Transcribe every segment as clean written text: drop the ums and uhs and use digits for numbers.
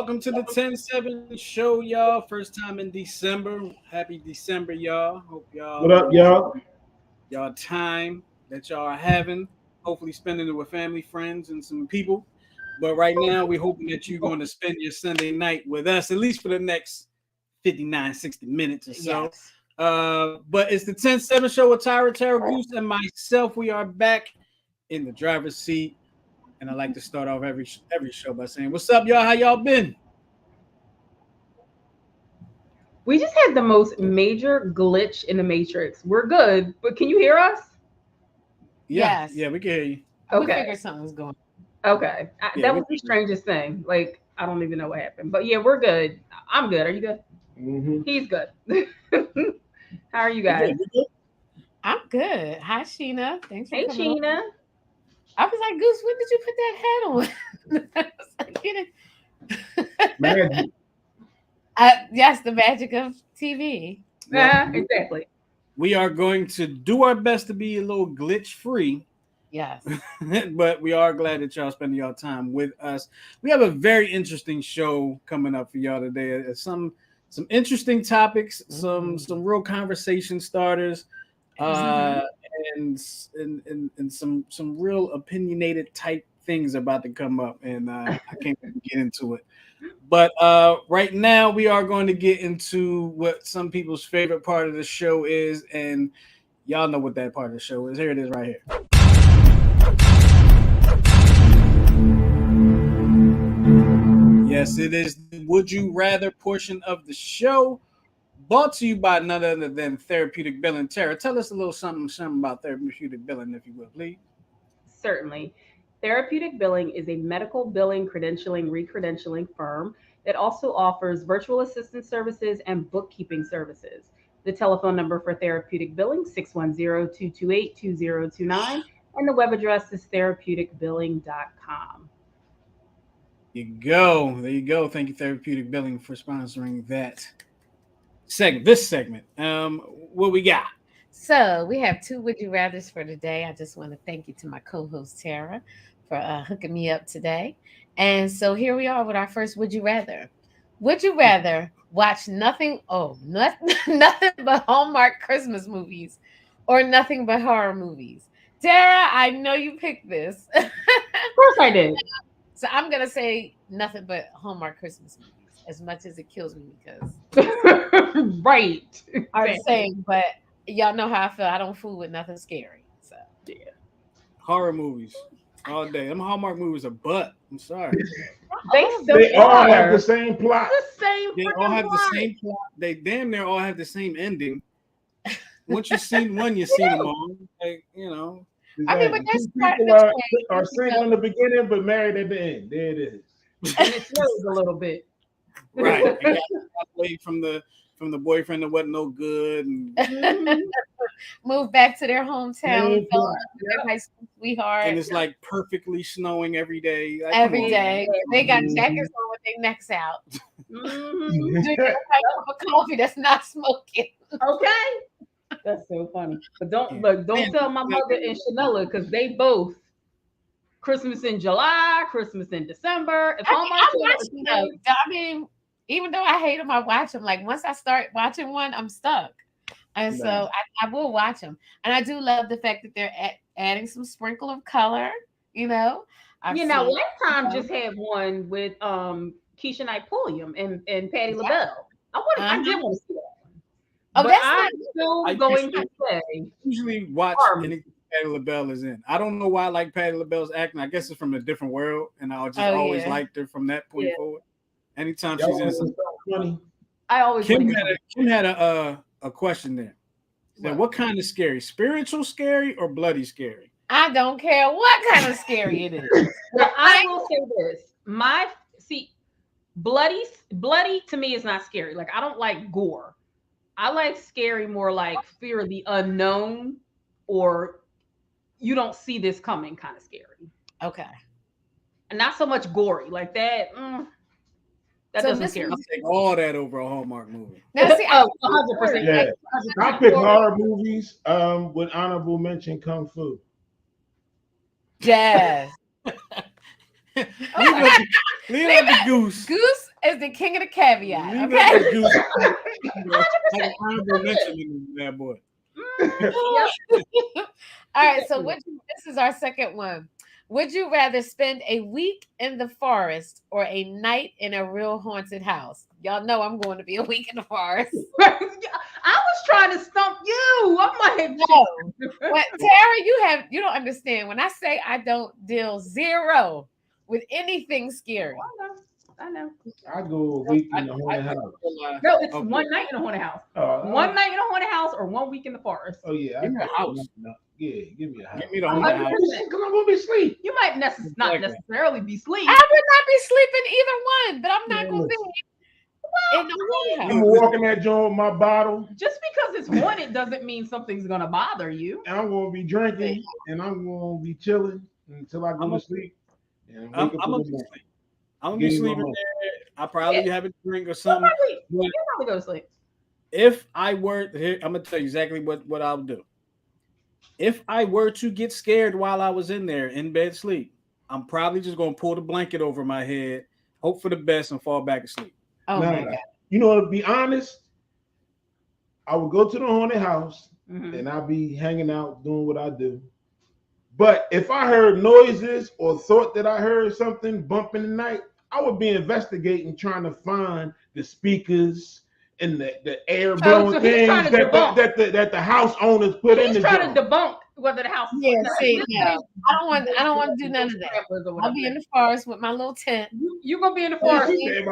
Welcome to the 10-7 show, y'all. First time in December. Happy December, y'all. Hope y'all What up, y'all? y'all time that y'all are having. Hopefully spending it with family, friends, and some people. But right now, we're hoping that you're going to spend your Sunday night with us, at least for the next 59, 60 minutes or so. Yes. But it's the 10-7 show with Tyra, Tara Goose, and myself. We are back in the driver's seat. And I like to start off every show by saying, "What's up, y'all? How y'all been?" We just had the most major glitch in the Matrix. We're good, but can you hear us? Yeah, Yes. yeah, we can hear you. We Okay. figured something was going Okay. Yeah, That we was the can. strangest thing. Like, I don't even know what happened. But yeah, we're good. I'm good. Are you good? Mm-hmm. He's good. How are you We guys? good, we good. I'm good. Hi, Sheena. Thanks for Hey, coming on. Sheena. I was like, Goose, when did you put that hat on? I was like, Magic. yes, the magic of TV. Well, Exactly. we are going to do our best to be a little glitch free, Yes. but we are glad that y'all spending y'all time with us. We have a very interesting show coming up for y'all today. Some interesting topics, some real conversation starters, uh, and some real opinionated type things about to come up, and I can't wait to get into it. But right now, we are going to get into what some people's favorite part of the show is, and y'all know what that part of the show is. Here it is, right here. Yes, it is the Would You Rather portion of the show, brought to you by none other than Therapeutic Billing. Tara, tell us a little something about Therapeutic Billing, if you will, please. Certainly. Therapeutic Billing is a medical billing credentialing recredentialing firm that also offers virtual assistant services and bookkeeping services. The telephone number for Therapeutic Billing 610-228-2029 and the web address is therapeuticbilling.com. You go. There you go. Thank you, Therapeutic Billing, for sponsoring that segment. This segment. What we got? So we have two Would You Rathers for today. I just want to thank you to my co-host Tara for hooking me up today. And so here we are with our first Would You Rather. Would you rather watch nothing but Hallmark Christmas movies or nothing but horror movies? Tara, I know you picked this. Of course I did. So I'm gonna say nothing but Hallmark Christmas movies, as much as it kills me because Right. are the same, but y'all know how I feel. I don't fool with nothing scary. So Horror movies all day. Them Hallmark movies are butt. I'm sorry. They still They all have are. the same plot. The same They all freaking have the plot. same plot. They damn near all have the same ending. Once you've seen one, you've seen them all. Like, you know. I mean, but Exactly. there's Two part people of are single in the beginning but married at the end. There it is. And it snows a little bit. Right. And got away from the boyfriend that wasn't no good. And, move back to their hometown, Same fell in plot. love with their high school sweetheart and it's like perfectly snowing every day. Like, come every on, day. man. They got Mhm. jackets on with their necks out. Mhm. Drinking a cup of coffee that's not smoking. Okay. That's so funny. But don't Yeah. look, don't Man, tell my mother and Chanela because they both Christmas in July, Christmas in December. If I all mean, my I children watch them though. I mean, even though I hate them, I watch them. Like once I start watching one, I'm stuck. And so Nice. I will watch them. And I do love the fact that they're adding some sprinkle of color. You know, I've you know, seen. Lifetime just had one with Keisha Knight Pulliam and Patti Yeah. LaBelle. I did Uh-huh. want to see that one. Oh, But that's I'm not. still I going to say usually watch Harmony. anything Patti LaBelle is in. I don't know why I like Patti LaBelle's acting. I guess it's from a different world, and I just Oh always yeah. liked her from that point Yeah. forward. Anytime Y'all she's in want something. to start funny? I always want Kim to had hear a Kim had a question there. She said, what? what kind of scary? Spiritual scary or bloody scary? I don't care what kind of scary it is. Well, I will say this. Bloody to me is not scary. Like I don't like gore. I like scary more like fear of the unknown or you don't see this coming kind of scary. Okay. And not so much gory. Like that, that So doesn't this scare I'll me. take all that over a Hallmark movie. Now, see, I Oh, 100%. Yeah. I 100%. pick horror movies with honorable mention Kung Fu. Jazz. Leave it up to Goose. Goose, is the king of the caveat. Leave Okay. that juice. Like an honorable mention in that boy. All right. So this is our second one. Would you rather spend a week in the forest or a night in a real haunted house? Y'all know I'm going to be a week in the forest. I was trying to stump you. I'm like, No. But Tara, you don't understand. When I say I don't deal zero with anything scary. I know. I go a week in the haunted house. No, it's one night in a haunted house. One night in a haunted house or 1 week in the forest. Oh yeah, give me a house. Yeah, give me a house. Give me the haunted house. Because I'm gonna be asleep. You might not necessarily be asleep. I would not be sleeping either one, but I'm not going to be in the haunted I'm house. walking that joint with my bottle. Just because it's haunted doesn't mean something's gonna bother you. And I'm gonna be drinking and I'm gonna be chilling until I go to sleep. And I'm gonna be sleeping there. I probably have a drink or something. You probably go to sleep. If I were here, I'm gonna tell you exactly what I'll do. If I were to get scared while I was in there in bed sleep, I'm probably just gonna pull the blanket over my head, hope for the best, and fall back asleep. Oh my God. You know, to be honest, I would go to the haunted house and I'd be hanging out doing what I do. But if I heard noises or thought that I heard something bump in the night, I would be investigating, trying to find the speakers and the air blowing things that the house owners put in the He's trying to debunk whether the house is I don't want to do none of that. I'll be in the forest with my little tent. You're gonna be in the forest. In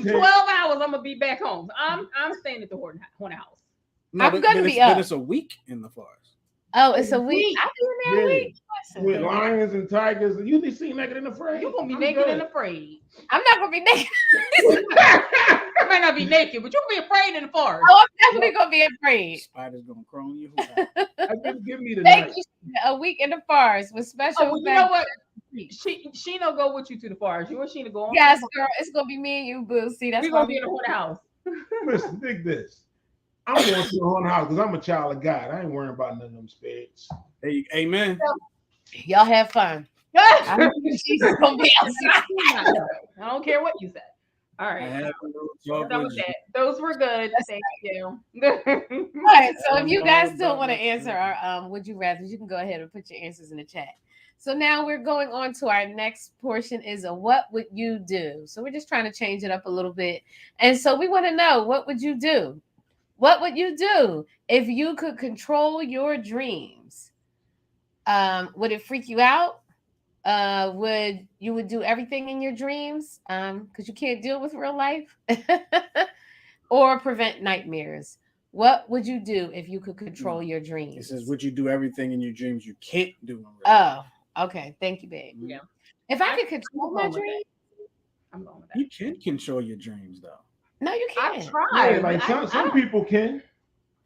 12 hours, I'm gonna be back home. I'm staying at the haunted house. No, I'm gonna be up. But it's a week in the forest. Oh, it's a week. I'll be in there a week. With lions and tigers. You be seen naked and afraid. You're gonna be naked and afraid. I'm not gonna be naked. You might not be naked, but you're gonna be afraid in the forest. Oh, I'm definitely gonna be afraid. Spiders gonna crawl on you. Just give me the Thank you. A week in the forest with special. Oh, well, you know what? Sheena go with you to the forest. You and Sheena go on. Yes, girl. It's gonna be me and you, boo. See, that's we're gonna be in the haunted house. Listen, dig this. I'm going to the haunted house because I'm a child of God. I ain't worrying about none of them spirits. Hey, amen. Y'all have fun. Jesus gonna be outside. I don't care what you said. All right. Those were good. Thank you. All right. So if you guys still want to answer our would you rather, you can go ahead and put your answers in the chat. So now we're going on to our next portion is a what would you do? So we're just trying to change it up a little bit. And so we want to know, what would you do? What would you do if you could control your dreams? Would it freak you out? Would you do everything in your dreams because you can't deal with real life? Or prevent nightmares? What would you do if you could control your dreams? It says, would you do everything in your dreams you can't do in real life? Oh, okay. Thank you, babe. Yeah. If I could control my dreams, I'm going with that. You can control your dreams, though. No, you can't. I tried. Yeah, like some people can.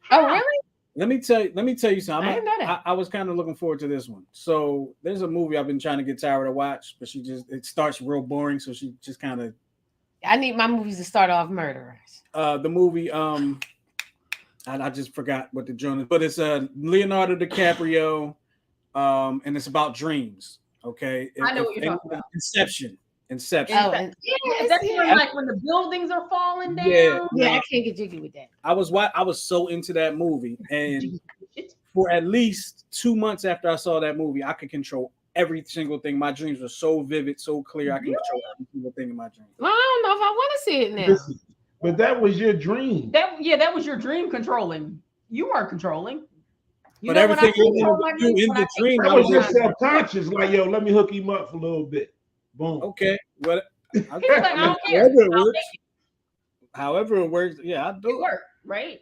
Oh, really? Let me tell you something. I didn't know that. I was kind of looking forward to this one. So there's a movie I've been trying to get Tyra to watch, but it starts real boring, so she just kind of. I need my movies to start off murderers. The movie, I just forgot what the genre is, but it's Leonardo DiCaprio, and it's about dreams. Okay, I know what you're talking about. Inception. Oh, and that's when the buildings are falling down. Yeah, I can't get jiggy with that. I was so into that movie, and for at least 2 months after I saw that movie, I could control every single thing. My dreams were so vivid, so clear. I can control every single thing in my dreams. Well, I don't know if I want to see it now. But that was your dream. That was your dream controlling. You weren't controlling. But everything you do in the dream, that was just subconscious. Like, yo, let me hook him up for a little bit. Boom. Okay. Well, I don't care. However it works, yeah, I do it. Work, right?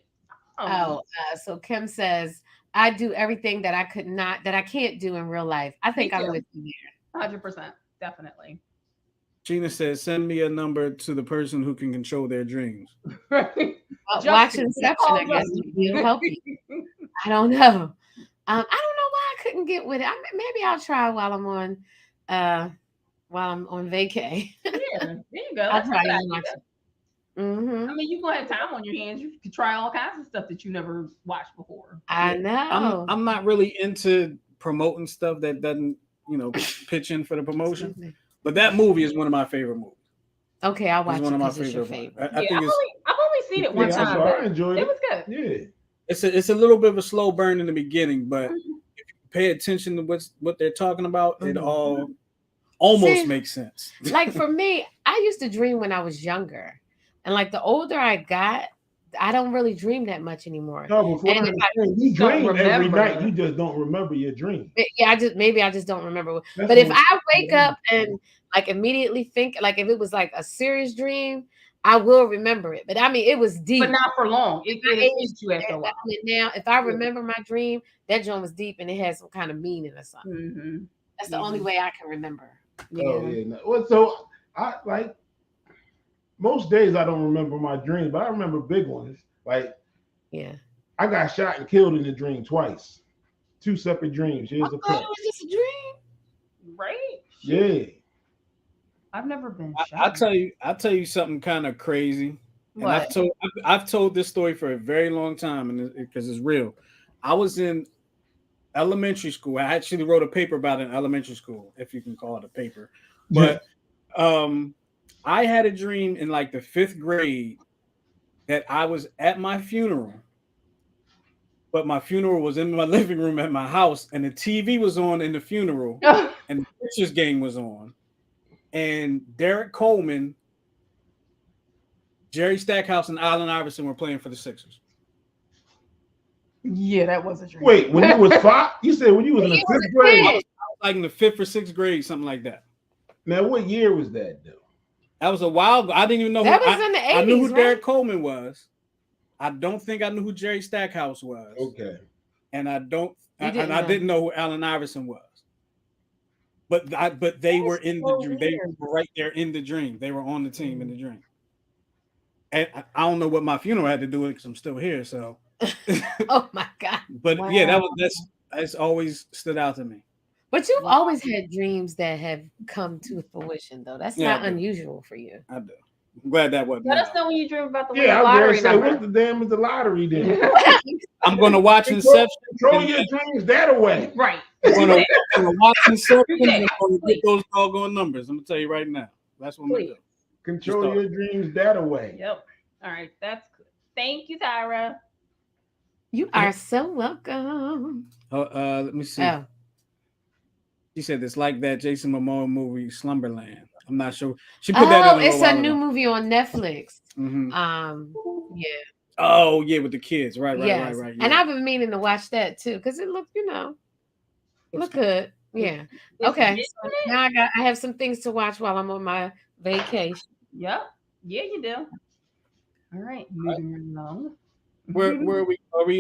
So Kim says, I do everything that I can't do in real life. I think I'm with you there. 100%, definitely. Gina says, send me a number to the person who can control their dreams. Watch Inception, I guess, will help you. I don't know. I don't know why I couldn't get with it. Maybe I'll try while I'm on vacay. Yeah, there you go. I'll try to watch it. Mm-hmm. I mean, you're gonna have time on your hands. You can try all kinds of stuff that you never watched before. I know. I'm not really into promoting stuff that doesn't, pitch in for the promotion. But that movie is one of my favorite movies. Okay, I'll watch It's it one of my because it's your favorite. favorite. I think I've only seen it one Yeah, time. I enjoyed It it. was good. Yeah. it's a little bit of a slow burn in the beginning, but Mhm. if you pay attention to what they're talking about, it Mhm. all almost See, makes sense. like for me, I used to dream when I was younger, and like the older I got, I don't really dream that much anymore. No, before And I if I, understand, you Don't dream every remember. night. You just don't remember your dream. yeah, maybe I just don't remember. That's But if what I wake up and like immediately think, like if it was like a serious dream, I will remember it. But I mean, it was deep. But not for long. At It my age, escapes you after a while. I mean, now, if I remember my dream, that dream was deep and it had some kind of meaning or something. Mm-hmm. That's the only way I can remember. Oh yeah. No. Well, so I like most days I don't remember my dreams, but I remember big ones. Like Yeah. I got shot and killed in a dream twice. 2 separate dreams. Here's the I thought cut. it was just a dream. Right? Yeah. I've never been shot. I'll tell you something kind of crazy. And What? I've told this story for a very long time, and because it's real. I was in elementary school. I actually wrote a paper about it in elementary school, if you can call it a paper. But I had a dream in like the 5th grade that I was at my funeral, but my funeral was in my living room at my house, and the TV was on in the funeral, and the Pictures game was on, and Derek Coleman, Jerry Stackhouse, and Allen Iverson were playing for the Sixers. Yeah, that was a dream. Wait, when you was 5? You said when you was in the 5th grade? I was like in the 5th or 6th grade, something like that. Now, what year was that though? That was a while ago. I didn't even know. That was in the 80s. I knew who right? Derek Coleman was. I don't think I knew who Jerry Stackhouse was. Okay. And I didn't didn't know who Allen Iverson was. But they were in the dream. They were right there in the dream. They were on the team in the dream. And I don't know what my funeral had to do with it because I'm still here. So. Oh my God. But yeah, that's always stood out to me. But you've always had dreams that have come to fruition, though. That's not unusual for you. I do. I'm glad that wasn't. Let us know when you dream about the Yeah, I was lottery gonna say, number. what the damn is the lottery then? I'm gonna watch Inception. Control your dreams that away. Right. I'm gonna watch Inception Okay, and I'm gonna get those doggone numbers. I'm gonna tell you right now. That's what I'm gonna do. Control your dreams that away. Yep. All right, that's good. Thank you, Tyra. You are so welcome. Let me see. Oh. She said it's like that Jason Momoa movie Slumberland. I'm not sure. She put that in it's a new movie on Netflix. Mm-hmm. Yeah. Oh yeah, with the kids. Right. Yeah. And I've been meaning to watch that too because it looked, look good. Yeah. Okay. So now I have some things to watch while I'm on my vacation. Yep. Yeah, you do. All right. Moving right along. Where are we? Are we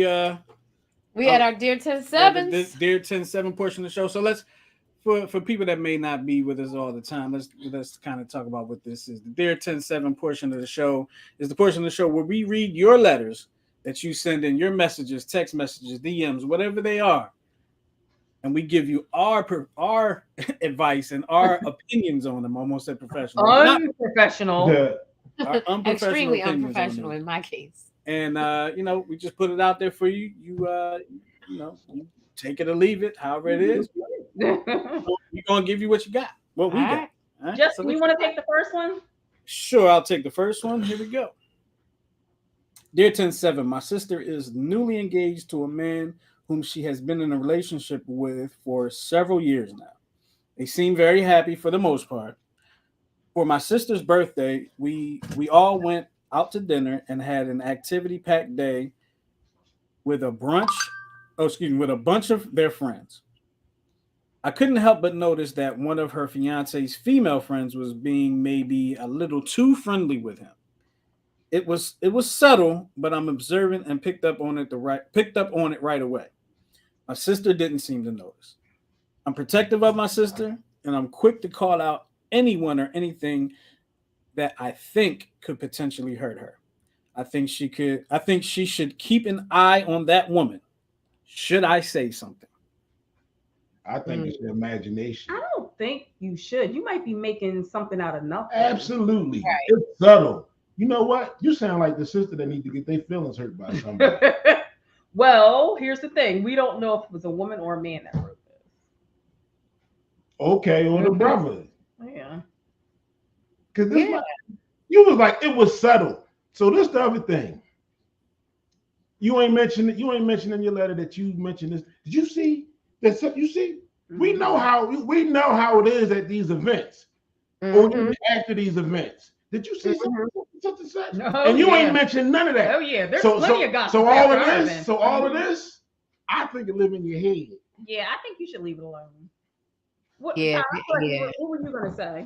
we had our Dear 10-7s. Dear 10-7 portion of the show. So let's for people that may not be with us all the time, let's kind of talk about what this is. The Dear 10-7 portion of the show is the portion of the show where we read your letters that you send in, your messages, text messages, DMs, whatever they are, and we give you our advice and our opinions on them. Almost said professional. Unprofessional. Extremely unprofessional in my case. And we just put it out there for you. You take it or leave it, however it is. We're gonna give you what you got. What we got. All right. Justin, you want to take the first one? Sure, I'll take the first one. Here we go. Dear 10-7, my sister is newly engaged to a man whom she has been in a relationship with for several years now. They seem very happy for the most part. For my sister's birthday, we all went out to dinner and had an activity-packed day with a bunch of their friends. I couldn't help but notice that one of her fiance's female friends was being maybe a little too friendly with him. It was subtle, but I'm observant and picked up on it right away. My sister didn't seem to notice. I'm protective of my sister, and I'm quick to call out anyone or anything that I think could potentially hurt her. I think she should keep an eye on that woman. Should I say something? I think it's your imagination. I don't think you should. You might be making something out of nothing. Absolutely. Right. It's subtle. You know what? You sound like the sister that need to get their feelings hurt by somebody. Well, here's the thing. We don't know if it was a woman or a man that wrote this. Okay, or the brother. Yeah. Because you was like, it was settled. So this the other thing. You ain't mentioning in your letter that you mentioned this. Did you see that? You see, we know how it is at these events, or even after these events. Did you see something such and such? And you ain't mentioned none of that. Oh yeah, there's plenty of gossip. So all of this, I think it live in your head. Yeah, I think you should leave it alone. What Yeah, what were you gonna say?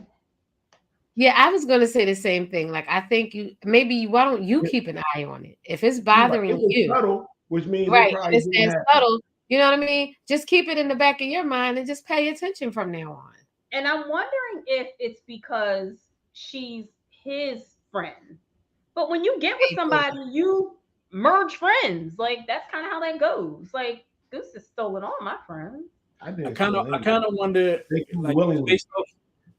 Yeah, I was gonna say the same thing. Like, I think why don't you keep an eye on it? If it's bothering you, subtle, which means right, it's subtle. You know what I mean? Just keep it in the back of your mind and just pay attention from now on. And I'm wondering if it's because she's his friend. But when you get with somebody, you merge friends. Like, that's kind of how that goes. Like, Goose has stolen all my friends. I kind of wonder, like,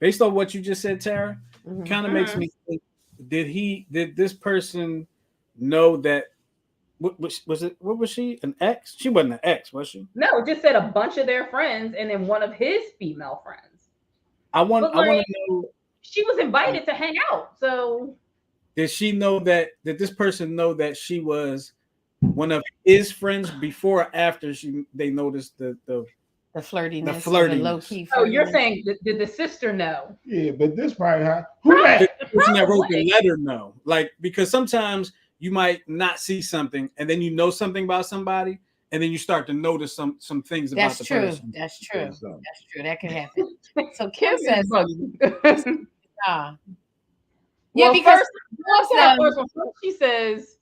based on what you just said, Tara, kind of makes me think: did this person know that? What was she an ex? She wasn't an ex, was she? No, it just said a bunch of their friends and then one of his female friends. I want to know. She was invited to hang out, so did she know that? Did this person know that she was one of his friends before or after they noticed the flirtiness, the low key. Oh, you're saying did the sister know? Yeah, but this probably the person that wrote the letter know, like, because sometimes you might not see something and then you know something about somebody and then you start to notice some things about the person. That's true. That's true. That can happen. So Kim says, yeah, because she says,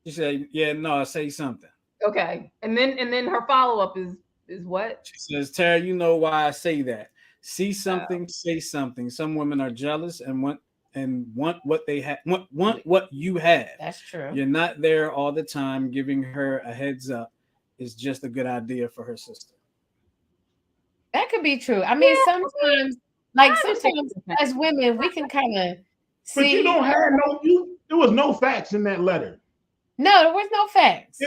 she said, yeah, no, say something. Okay, and then her follow up is what? She says, Tara, you know why I say that. See something, say something. Some women are jealous and want what they have, want what you have. That's true. You're not there all the time. Giving her a heads up is just a good idea for her sister. That could be true. I mean, sometimes as women, we can kind of see. But you don't have there was no facts in that letter. No, there was no facts.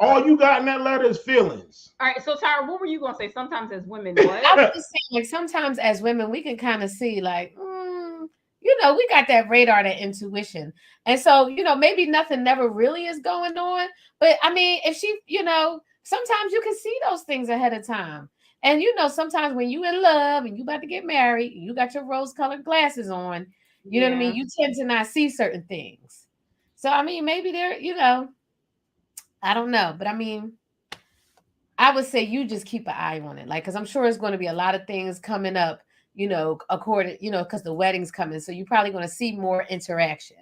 All you got in that letter is feelings. All right, so Tyra, what were you gonna say? Sometimes as women, what? I was just saying, like, sometimes as women, we can kind of see, like, we got that radar, that intuition, and so maybe nothing never really is going on. But I mean, if she, sometimes you can see those things ahead of time, and sometimes when you in love and you about to get married, you got your rose-colored glasses on. You know what I mean? You tend to not see certain things. So I mean, maybe they're, I don't know, but I mean, I would say you just keep an eye on it, like, because I'm sure it's going to be a lot of things coming up, because the wedding's coming, so you're probably going to see more interaction.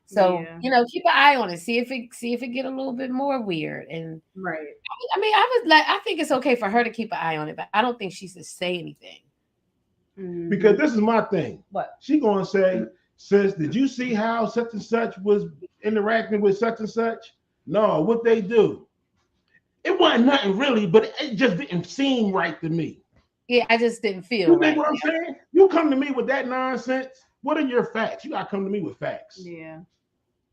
So keep an eye on it, see if it get a little bit more weird. And right. I mean, I think it's okay for her to keep an eye on it, but I don't think she should say anything. Because this is my thing. What she gonna say? Sis, did you see how such and such was interacting with such and such? No, what they do? It wasn't nothing really, but it just didn't seem right to me. Yeah, I just didn't feel you right. Think what I'm saying? You come to me with that nonsense. What are your facts? You gotta come to me with facts. Yeah.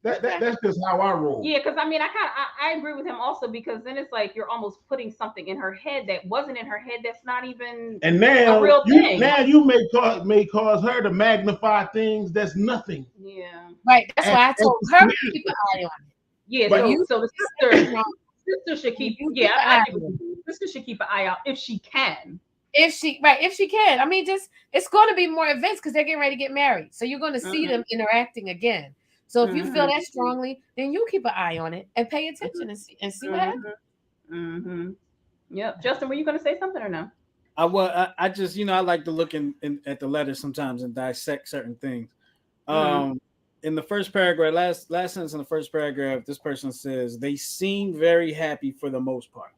That's just how I roll. Yeah, because I mean, I agree with him also, because then it's like you're almost putting something in her head that wasn't in her head. That's not even a real thing. Now you may cause her to magnify things that's nothing. Yeah. Right. That's why I told her to keep an eye on it. Yeah. So the sister should keep. Sister should keep an eye out if she can. If she can. I mean, it's going to be more events because they're getting ready to get married. So you're going to see them interacting again. So if you feel that strongly, then you keep an eye on it and pay attention and see what happens. Yep. Justin, were you going to say something or no? I just, I like to look at the letters sometimes and dissect certain things. In the first paragraph, last sentence in the first paragraph, this person says they seem very happy for the most part.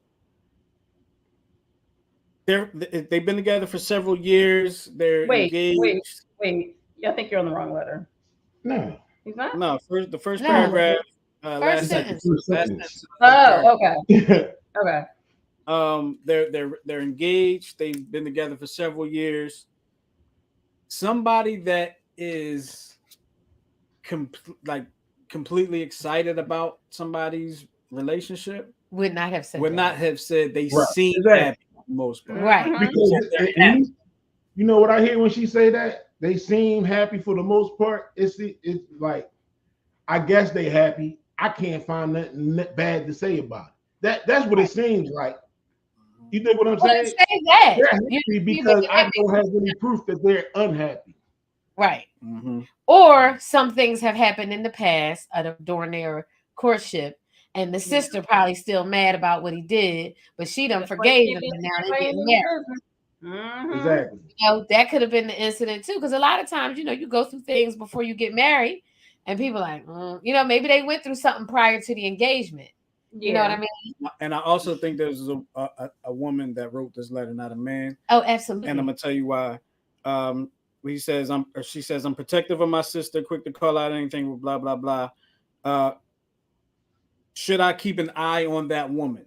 They've been together for several years. They're engaged. Wait. I think you're on the wrong letter. No. He's not? No, the first paragraph. First sentence. Oh, okay. Okay. They're engaged. They've been together for several years. Somebody that is completely excited about somebody's relationship would not have said they seem happy for the most part. Right. Because you know what I hear when she say that? They seem happy for the most part. It's like, I guess they happy. I can't find nothing bad to say about it. That's what it seems like. You think what I'm Well, saying? say that. They're happy because I don't have any proof that they're unhappy. Right. Or some things have happened in the past during their courtship, and the sister probably still mad about what he did, but she done forgave him, and now they're getting married. Exactly. You know, that could have been the incident too, because a lot of times, you know, you go through things before you get married, and people are like, you know, maybe they went through something prior to the engagement. You know what I mean? And I also think there's a woman that wrote this letter, not a man. Oh, absolutely. And I'm gonna tell you why. She says, I'm protective of my sister, quick to call out anything with blah blah blah. Should I keep an eye on that woman?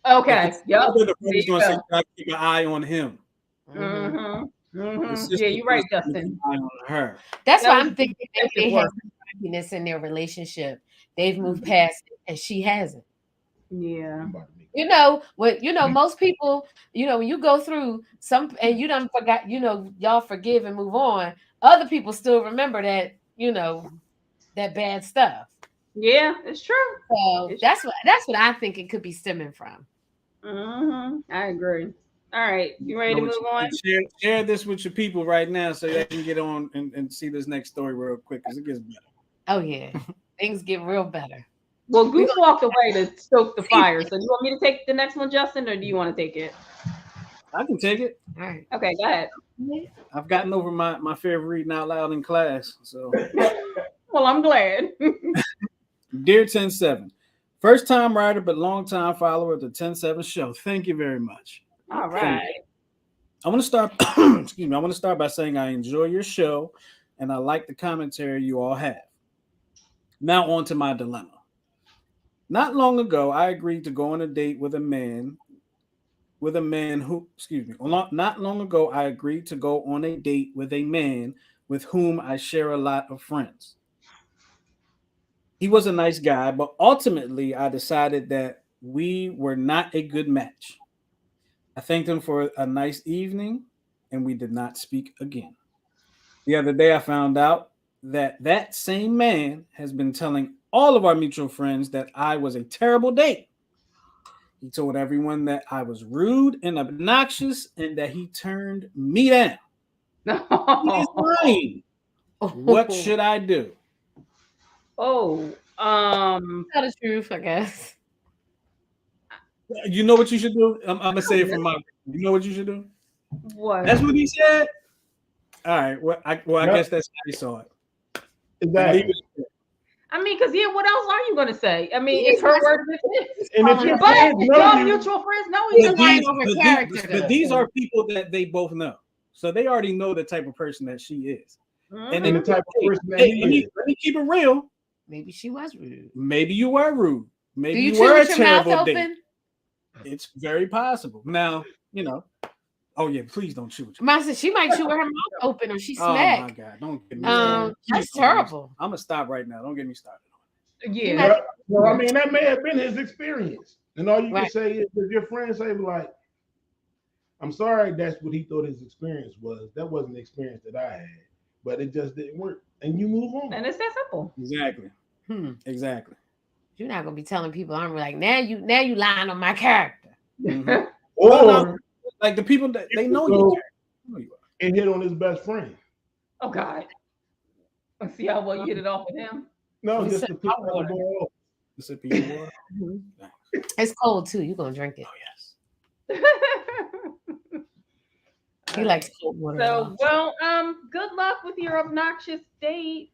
Okay. Yep. The brother's gonna say, should I keep an eye on him? Yeah, you're right, Justin. On her. That's why I'm thinking they have happiness in their relationship. They've moved past it, and she hasn't. Yeah. You know what? You know, most people. You know, when you go through some, and you done forgot. You know, y'all forgive and move on. Other people still remember that. You know, that bad stuff. Yeah, it's true. So that's what I think it could be stemming from. I agree. All right, you ready to move on? Share this with your people right now so they can get on and see this next story real quick because it gets better. Oh yeah, things get real better. Well, Goose walked away to stoke the fire. So do you want me to take the next one, Justin, or do you want to take it? I can take it. All right. Okay, go ahead. I've gotten over my fear of reading out loud in class. So well, I'm glad. Dear 10-7, first time writer but long time follower of the 10-7 show. Thank you very much. All right. I want to start excuse me. I want to start by saying I enjoy your show and I like the commentary you all have. Now on to my dilemma. Not long ago, I agreed to go on a date with a man who, not long ago, I agreed to go on a date with a man with whom I share a lot of friends. He was a nice guy, but ultimately I decided that we were not a good match. I thanked him for a nice evening and we did not speak again. The other day I found out that same man has been telling all of our mutual friends that I was a terrible date. He told everyone that I was rude and obnoxious and that he turned me down. He is lying. What should I do? Oh, tell the truth, I guess. You know what you should do? I'm gonna say it from my. You know what you should do? What? That's what he said. All right. Well, I guess that's how he saw it. Exactly. I mean, because what else are you gonna say? I mean, it's her word. And if your mutual friends know each other. But these are people that they both know, so they already know the type of person that she is. And the type of person that he is. Let me keep it real. Maybe she was rude. Maybe you were rude. Maybe you chew were a with your mouth terrible date. open? It's very possible. Now, you know. Oh yeah, please don't chew with your mouth. She might chew with her mouth open or she smack. Oh my God, don't get me started. That's terrible. I'm gonna stop right now. Don't get me started. Yeah. Well, I mean, that may have been his experience. And all you can say is if your friends say like, I'm sorry, that's what he thought his experience was. That wasn't the experience that I had. But it just didn't work. And you move on. And it's that simple. Exactly. Exactly. You're not gonna be telling people I'm like, now you lying on my character. Mm-hmm. Or like the people that they know you and hit on his best friend. Oh God. Let's see how well you hit it off with him. No, just to pick the ball up. It's cold too. You're gonna drink it. Oh yes. He likes cold water. So well, good luck with your obnoxious date.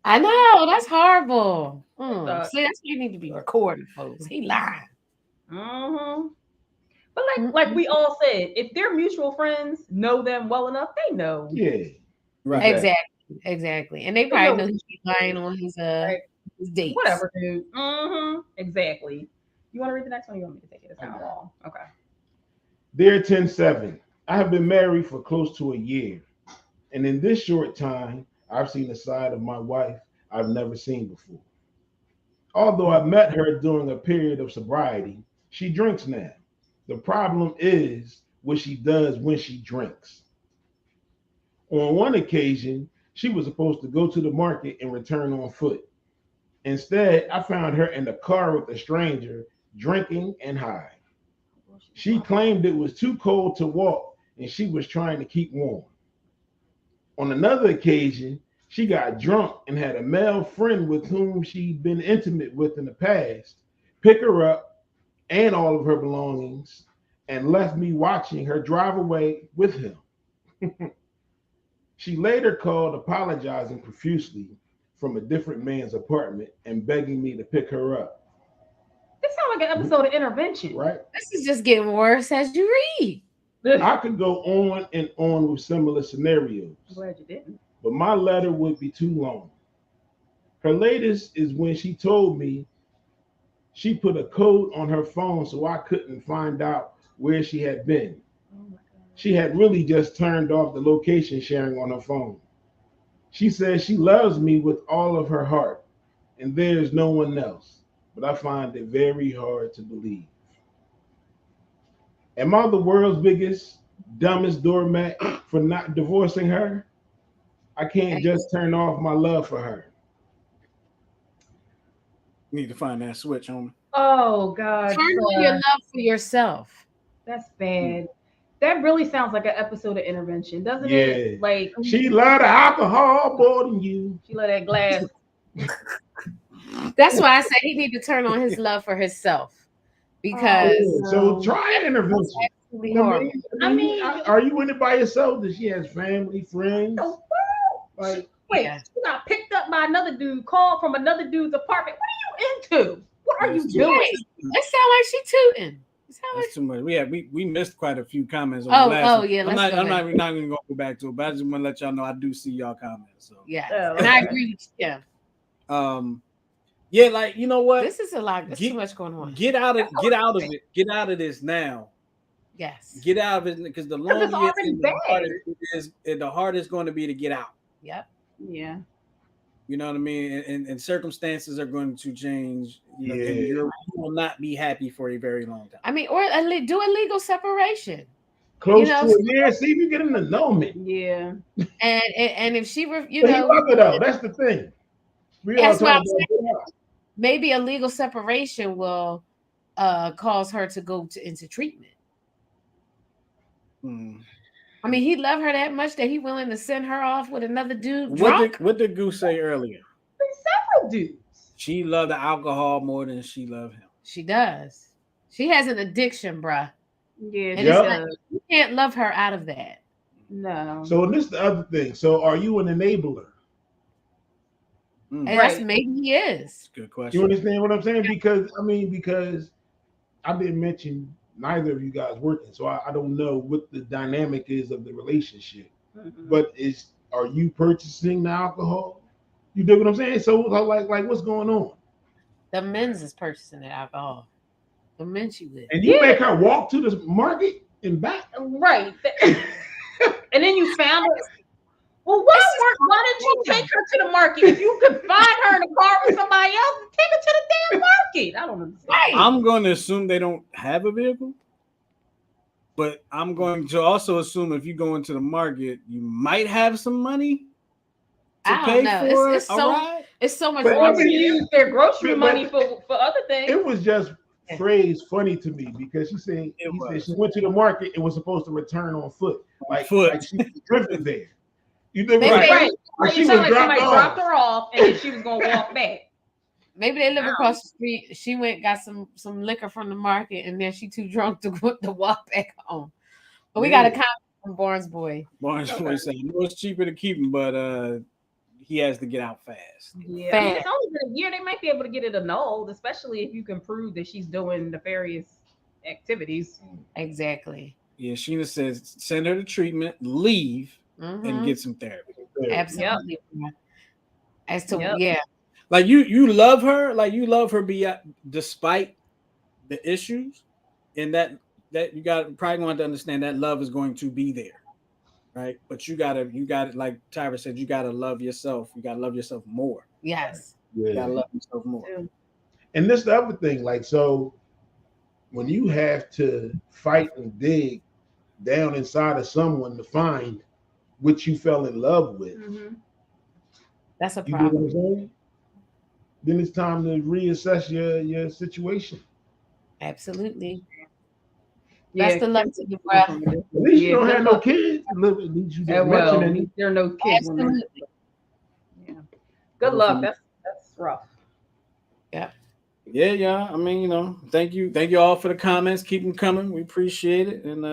I know that's horrible. See, that's why you need to be recorded, folks. He lied. But like we all said, if they're mutual friends, know them well enough, they know. Yeah. Right. Exactly. And they probably know he's lying on his dates. Whatever, dude. Exactly. You want to read the next one? Or you want me to take it? It's kind of long. Okay. Dear 10-7, I have been married for close to a year. And in this short time, I've seen a side of my wife I've never seen before. Although I met her during a period of sobriety, she drinks now. The problem is what she does when she drinks. On one occasion, she was supposed to go to the market and return on foot. Instead, I found her in the car with a stranger, drinking and high. She claimed it was too cold to walk and she was trying to keep warm. On another occasion, she got drunk and had a male friend with whom she'd been intimate with in the past pick her up and all of her belongings and left me watching her drive away with him. She later called apologizing profusely from a different man's apartment and begging me to pick her up. This sounds like an episode of Intervention. Right? This is just getting worse as you read. I could go on and on with similar scenarios. I'm glad you didn't. But my letter would be too long. Her latest is when she told me she put a code on her phone so I couldn't find out where she had been. Oh my God. She had really just turned off the location sharing on her phone. She says she loves me with all of her heart and there's no one else, but I find it very hard to believe. Am I the world's biggest, dumbest doormat for not divorcing her? I can't just turn off my love for her. You need to find that switch, homie. Oh God. Turn on your love for yourself. That's bad. That really sounds like an episode of Intervention, doesn't Yeah. it? Like She loved the alcohol more than you. she let that glass. That's why I said he need to turn on his love for himself because So try an intervention. that's absolutely You know what horrible. I mean- are you in it by yourself? Does she has family, friends? The world? Like, Wait, Yeah. she got picked up by another dude, called from another dude's apartment. What are you into? What are you That's doing? It sound like she tooting. It sound like That's too much. We missed quite a few comments on Oh, the last oh, one. yeah, I'm let's not go I'm back. not even gonna go back to it, but I just want to let y'all know I do see y'all comments. So yeah, Oh, and I okay. agree with you. Yeah, yeah, like you know what? this is a lot. There's too much going on. Get out of it. Get out of this now. Yes. Get out of it because the Because it's longer it's already in, the harder it's going to be to get out. Yep. Yeah. You know what I mean? And circumstances are going to change. You know, and Yeah. you will not be happy for a very long time. I mean, or do a legal separation. close You know, to a year, see if you get an annulment. Yeah. And if she, you But he know, love her though. That's the thing. We all That's what talking I'm about that. maybe a legal separation will cause her to go into treatment. Hmm. I mean, he loved her that much that he willing to send her off with another dude What drunk. did Goose say earlier? Several dudes. She loved the alcohol more than she loved him. She does. She has an addiction, bruh. Yeah. And she Yep. it's does. like, you can't love her out of that. No. So and this is the other thing. So are you an enabler? Hmm. And Right. that's maybe he is. Good You question. understand what I'm saying? Because I didn't mention neither of you guys working, so I don't know what the dynamic is of the relationship. Mhm. But are you purchasing the alcohol? You dig what I'm saying? So like what's going on? The men's is purchasing the alcohol. The men she with. And you Yeah. make her walk to the market and back. Right. And then you found her. Well, why didn't you take her to the market? If you could find her in a car with somebody else, take her to the damn market. I don't understand. Right. I'm going to assume they don't have a vehicle, but I'm going to also assume if you go into the market, you might have some money to I pay don't know. for It's a so ride. it's so much But Or I more. to mean, use their grocery but- money for other things. It was just phrased funny to me because he said she went to the market and was supposed to return on foot. Like she was driven there. You dig Maybe what I'm they- saying? Right. Like It sounded like somebody dropped her off and then she was gonna walk back. Maybe they live Wow. across the street. She went got some liquor from the market, and then she too drunk to walk back home. But we got a Yeah. comment from Barnes Boy. Barnes Okay. Boy said, "I know it's cheaper to keep him, but he has to get out fast." Yeah, I mean, it's only been a year. They might be able to get it annulled, especially if you can prove that she's doing nefarious activities. Exactly. Yeah, Sheena says, "Send her to treatment, leave, and Mhm. get some therapy." Absolutely. As to Yep. yeah, Like you love her, despite the issues, and that you got probably going to understand that love is going to be there, right? But you gotta like Tyra said, you gotta love yourself. You gotta love yourself more. yes. You Yeah. gotta love yourself more. Too. And this the other thing, like so when you have to fight and dig down inside of someone to find what you fell in love with. That's a You know what problem. I'm saying? Then it's time to reassess your situation. Absolutely. Yeah, Best of luck to you, bro. At least you don't good have no luck. kids. At least you didn't Well, mention any. there are no kids. Absolutely. Yeah. Good luck. That's rough. Yeah. Yeah. I mean, thank you all for the comments. Keep them coming. We appreciate it, and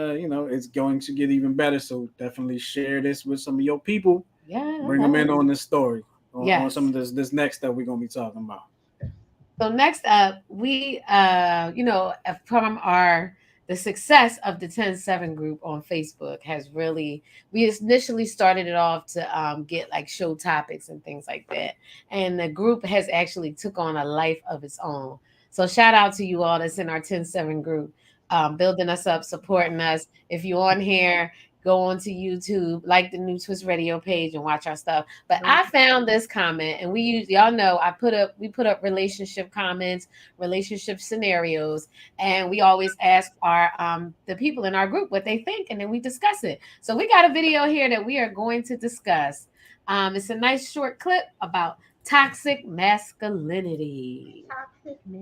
it's going to get even better. So definitely share this with some of your people. Yeah. Bring them in on this story, on Yes. some of this next stuff we're gonna be talking about. So next up, we from the success of the 10-7 group on Facebook has really, we initially started it off to get like show topics and things like that. And the group has actually took on a life of its own. So shout out to you all that's in our 10-7 group, building us up, supporting us. If you're on here, go onto YouTube, like the New Twist Radio page and watch our stuff. But I found this comment, and y'all know we put up relationship comments, relationship scenarios, and we always ask our the people in our group what they think, and then we discuss it. So we got a video here that we are going to discuss. It's a nice short clip about toxic masculinity.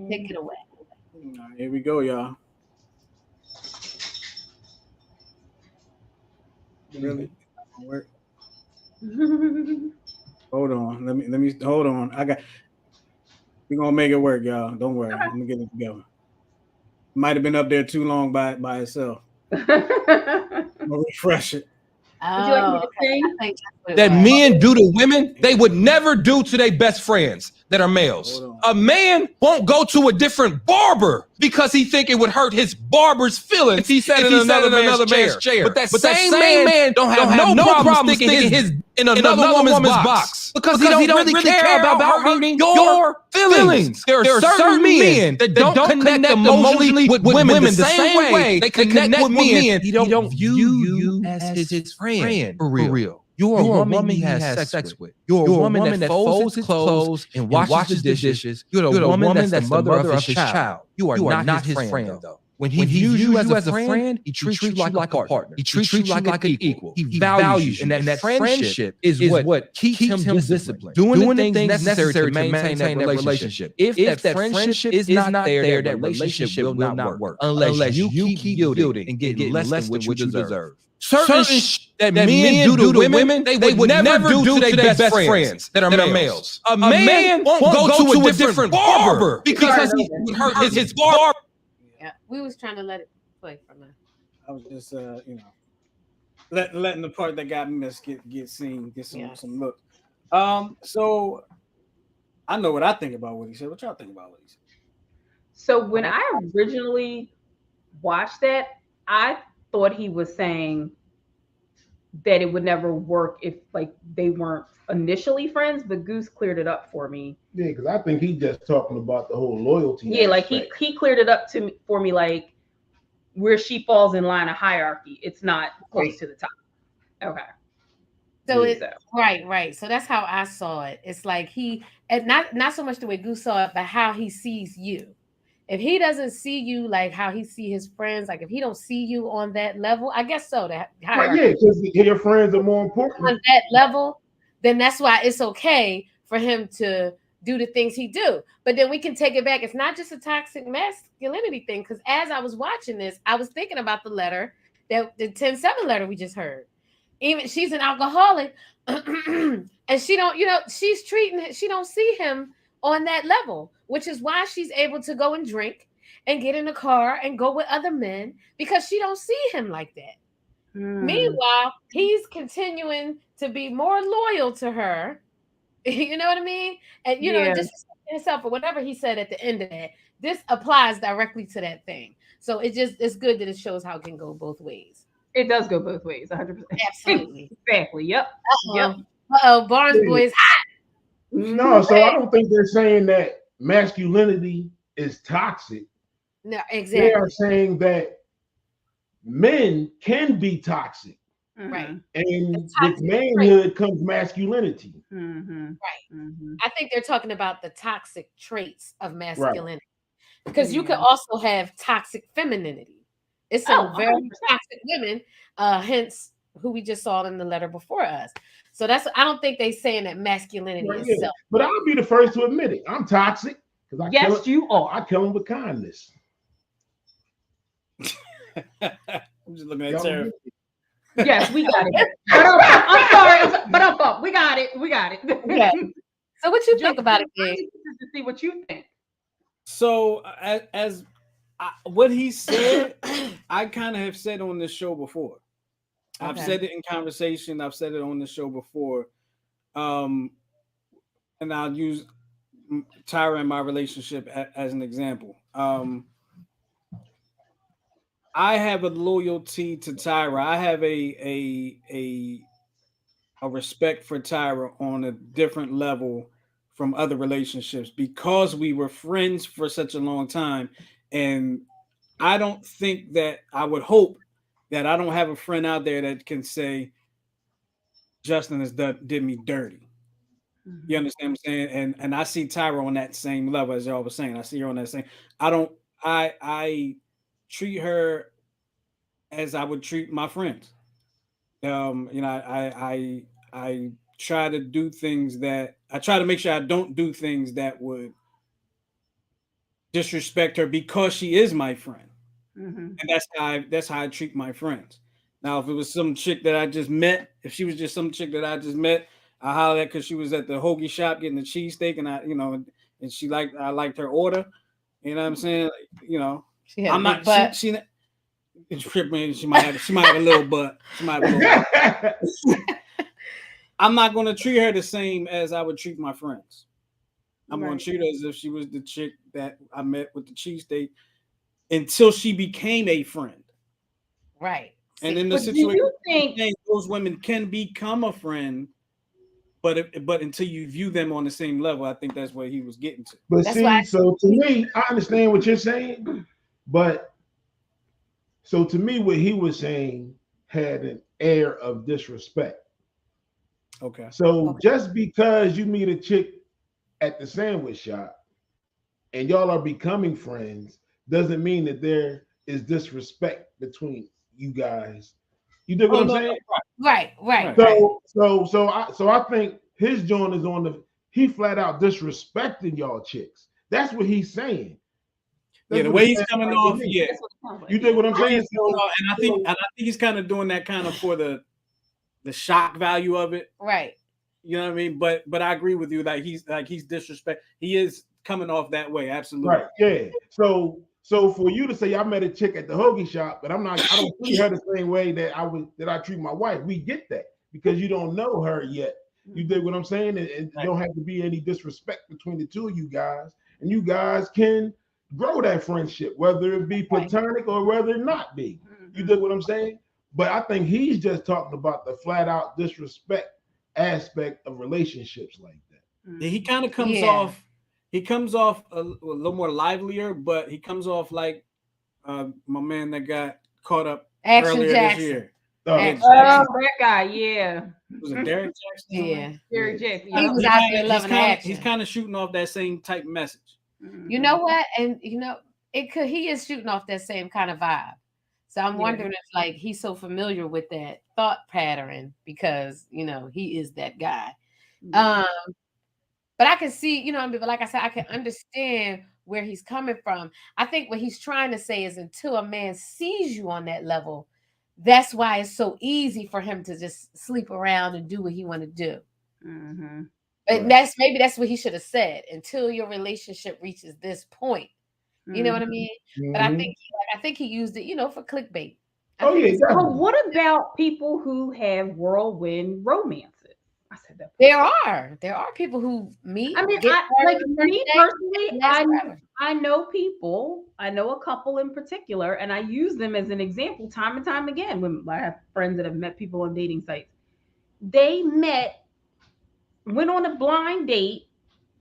Take it away. Here we go, y'all. Really? Hold on. Let me hold on. We're gonna make it work, y'all. Don't worry. I'm gonna get it together. Might have been up there too long by itself. I'm gonna refresh it. Would you like me to sing? That men do to women, they would never do to their best friends that are males. A man won't go to a different barber because he think it would hurt his barber's feelings if he sat in another man's chair. But that same man don't have no problem sticking his in another woman's box because he don't really care about hurting your feelings. There are certain men that don't connect emotionally with women the same way they connect with men. He don't view you as his friend for real. You're a woman he has sex with. You're a woman that folds his clothes and washes the dishes. You're the woman that's the mother of his child. You are not his friend, though. When he views you as a friend, he treats you like a partner. He treats you like an equal. He values you. And that friendship is what keeps him disciplined. Doing the things necessary to maintain that relationship. If that friendship is not there, that relationship will not work. Unless you keep building and getting less than what you deserve. Certain that men do to women, they would never do to their best friends that are males. A man won't go to a different barber because he would hurt his barber. Yeah, we was trying to let it play for now. I was just letting the part that got missed get seen, get some looks. So I know what I think about what he said. What y'all think about what he said? So when I originally watched that, I thought he was saying that it would never work if like they weren't initially friends, but Goose cleared it up for me. Yeah, because I think he's just talking about the whole loyalty. Yeah, aspect. Like he cleared it up for me, like where she falls in line of hierarchy. It's not close to the top. Okay. So it's right. So that's how I saw it. It's like and not so much the way Goose saw it, but how he sees you. If he doesn't see you like how he see his friends, like if he don't see you on that level, I guess so. That because your friends are more important on that level. Then that's why it's okay for him to do the things he do. But then we can take it back. It's not just a toxic masculinity thing. Because as I was watching this, I was thinking about the letter, the 10-7 letter we just heard. Even she's an alcoholic, and she don't, she don't see him on that level, which is why she's able to go and drink and get in the car and go with other men because she don't see him like that. Meanwhile, he's continuing to be more loyal to her. You know what I mean? And just himself or whatever he said at the end of that, this applies directly to that thing. So it's good that it shows how it can go both ways. It does go both ways, 100%. Absolutely. Exactly. Yep. Barnes boy is hot. No, so I don't think they're saying that masculinity is toxic. No, exactly. They are saying that men can be toxic. Right. And with manhood comes masculinity. Right. I think they're talking about the toxic traits of masculinity. Because you can also have toxic femininity. It's some very toxic women, hence who we just saw in the letter before us. So I don't think they saying that masculinity Right, is yeah. self. But I'll be the first to admit it. I'm toxic because You are. I kill them with kindness. I'm just looking at Y'all Tara. get it? Yes, we got it. I'm sorry, but we got it. We got it. Okay. So what you think about it, Big? To see what you think. So what he said, I kind of have said on this show before. I've said it in conversation. I've said it on the show before. And I'll use Tyra and my relationship as an example. I have a loyalty to Tyra. I have a respect for Tyra on a different level from other relationships because we were friends for such a long time. And I don't think that I would hope that I don't have a friend out there that can say Justin has did me dirty. Mm-hmm. You understand what I'm saying? And I see Tyra on that same level as y'all was saying. I see her on that same. I treat her as I would treat my friends. I try to do things that I try to make sure I don't do things that would disrespect her because she is my friend. Mm-hmm. And that's how I treat my friends. Now, if it was some chick that I just met, if she was just some chick that I just met, I hollered at because she was at the hoagie shop getting the cheesesteak, and I liked her order. You know what I'm saying? I'm not. She might have a little butt. She might have a little butt. I'm not going to treat her the same as I would treat my friends. I'm going to treat her as if she was the chick that I met with the cheesesteak until she became a friend. Right. And in the situation, those women can become a friend, but until you view them on the same level, I think that's what he was getting to. But so to me, I understand what you're saying, but so to me, what he was saying had an air of disrespect. Okay. So just because you meet a chick at the sandwich shop and y'all are becoming friends doesn't mean that there is disrespect between you guys. You dig what I'm saying? Right. So I think his joint is he flat out disrespecting y'all chicks. That's what he's saying. That's the way he's coming off. Yeah. You dig what I'm saying? And I think he's kind of doing that kind of for the shock value of it. Right. You know what I mean? But I agree with you. He's disrespect. He is coming off that way. Absolutely. Right. Yeah. So for you to say I met a chick at the hoagie shop, but I don't treat her the same way that I treat my wife. We get that because you don't know her yet. You dig what I'm saying? And right. Don't have to be any disrespect between the two of you guys. And you guys can grow that friendship, whether it be platonic or whether it not be. You dig what I'm saying? But I think he's just talking about the flat out disrespect aspect of relationships like that. He kind of comes off. He comes off a little more livelier, but he comes off like my man that got caught up earlier this year. That guy, yeah. Was it Derek Jackson? Yeah. Derek Jackson. He was out there loving action. He's kind of shooting off that same type message. You know what? And he is shooting off that same kind of vibe. So I'm wondering if he's so familiar with that thought pattern because he is that guy. But I can see, but like I said, I can understand where he's coming from. I think what he's trying to say is until a man sees you on that level, that's why it's so easy for him to just sleep around and do what he want to do. Mm-hmm. But maybe that's what he should have said. Until your relationship reaches this point, you know what I mean? Mm-hmm. But I think he used it, for clickbait. But what about people who have whirlwind romances? I said that. There are people who meet. I mean, me personally, I know people. I know a couple in particular, and I use them as an example time and time again. When I have friends that have met people on dating sites, they went on a blind date,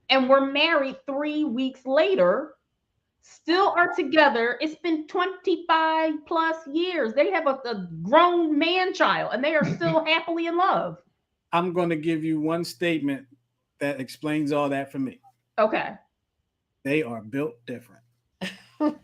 and were married 3 weeks later. Still are together. It's been 25 plus years. They have a grown man child, and they are still happily in love. I'm going to give you one statement that explains all that for me. Okay. They are built different. No,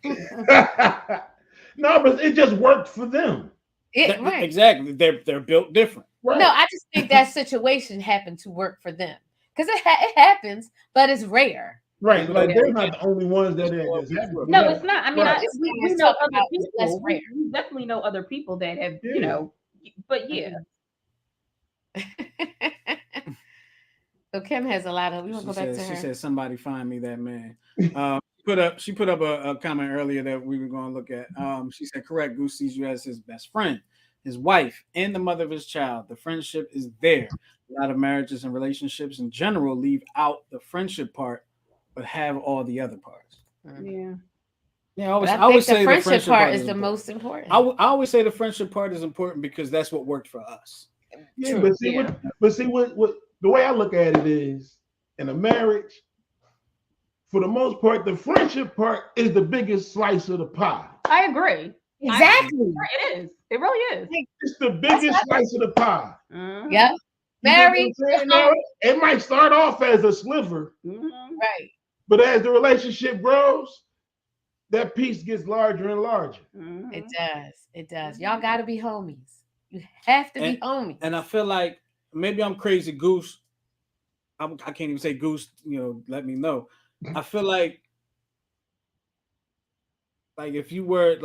but it just worked for them. Right. Exactly. They're built different. Right. No, I just think that situation happened to work for them because it happens, but it's rare. Right, like they're not the only ones that just happen. No, it's not. I mean, Right. we know other people. We definitely know other people that have, but yeah. So Kim has a lot of. We want to go back to her. She said, "Somebody find me that man." She put up a comment earlier that we were going to look at. She said, "Correct. Goose sees you as his best friend, his wife, and the mother of his child. The friendship is there. A lot of marriages and relationships in general leave out the friendship part, but have all the other parts." Yeah. Yeah, I always say the friendship part is the most important. I always say the friendship part is important because that's what worked for us. Yeah, but see, what the way I look at it is, in a marriage, for the most part, the friendship part is the biggest slice of the pie. I agree. Exactly. It is. It really is. It's the biggest slice of the pie. Mm-hmm. Yep. Married. It might start off as a sliver, right? But as the relationship grows, that piece gets larger and larger. Mm-hmm. It does. It does. Y'all got to be homies. You have to be homies. And I feel like maybe I'm crazy, Goose. I can't even say Goose. Let me know. I feel like if you were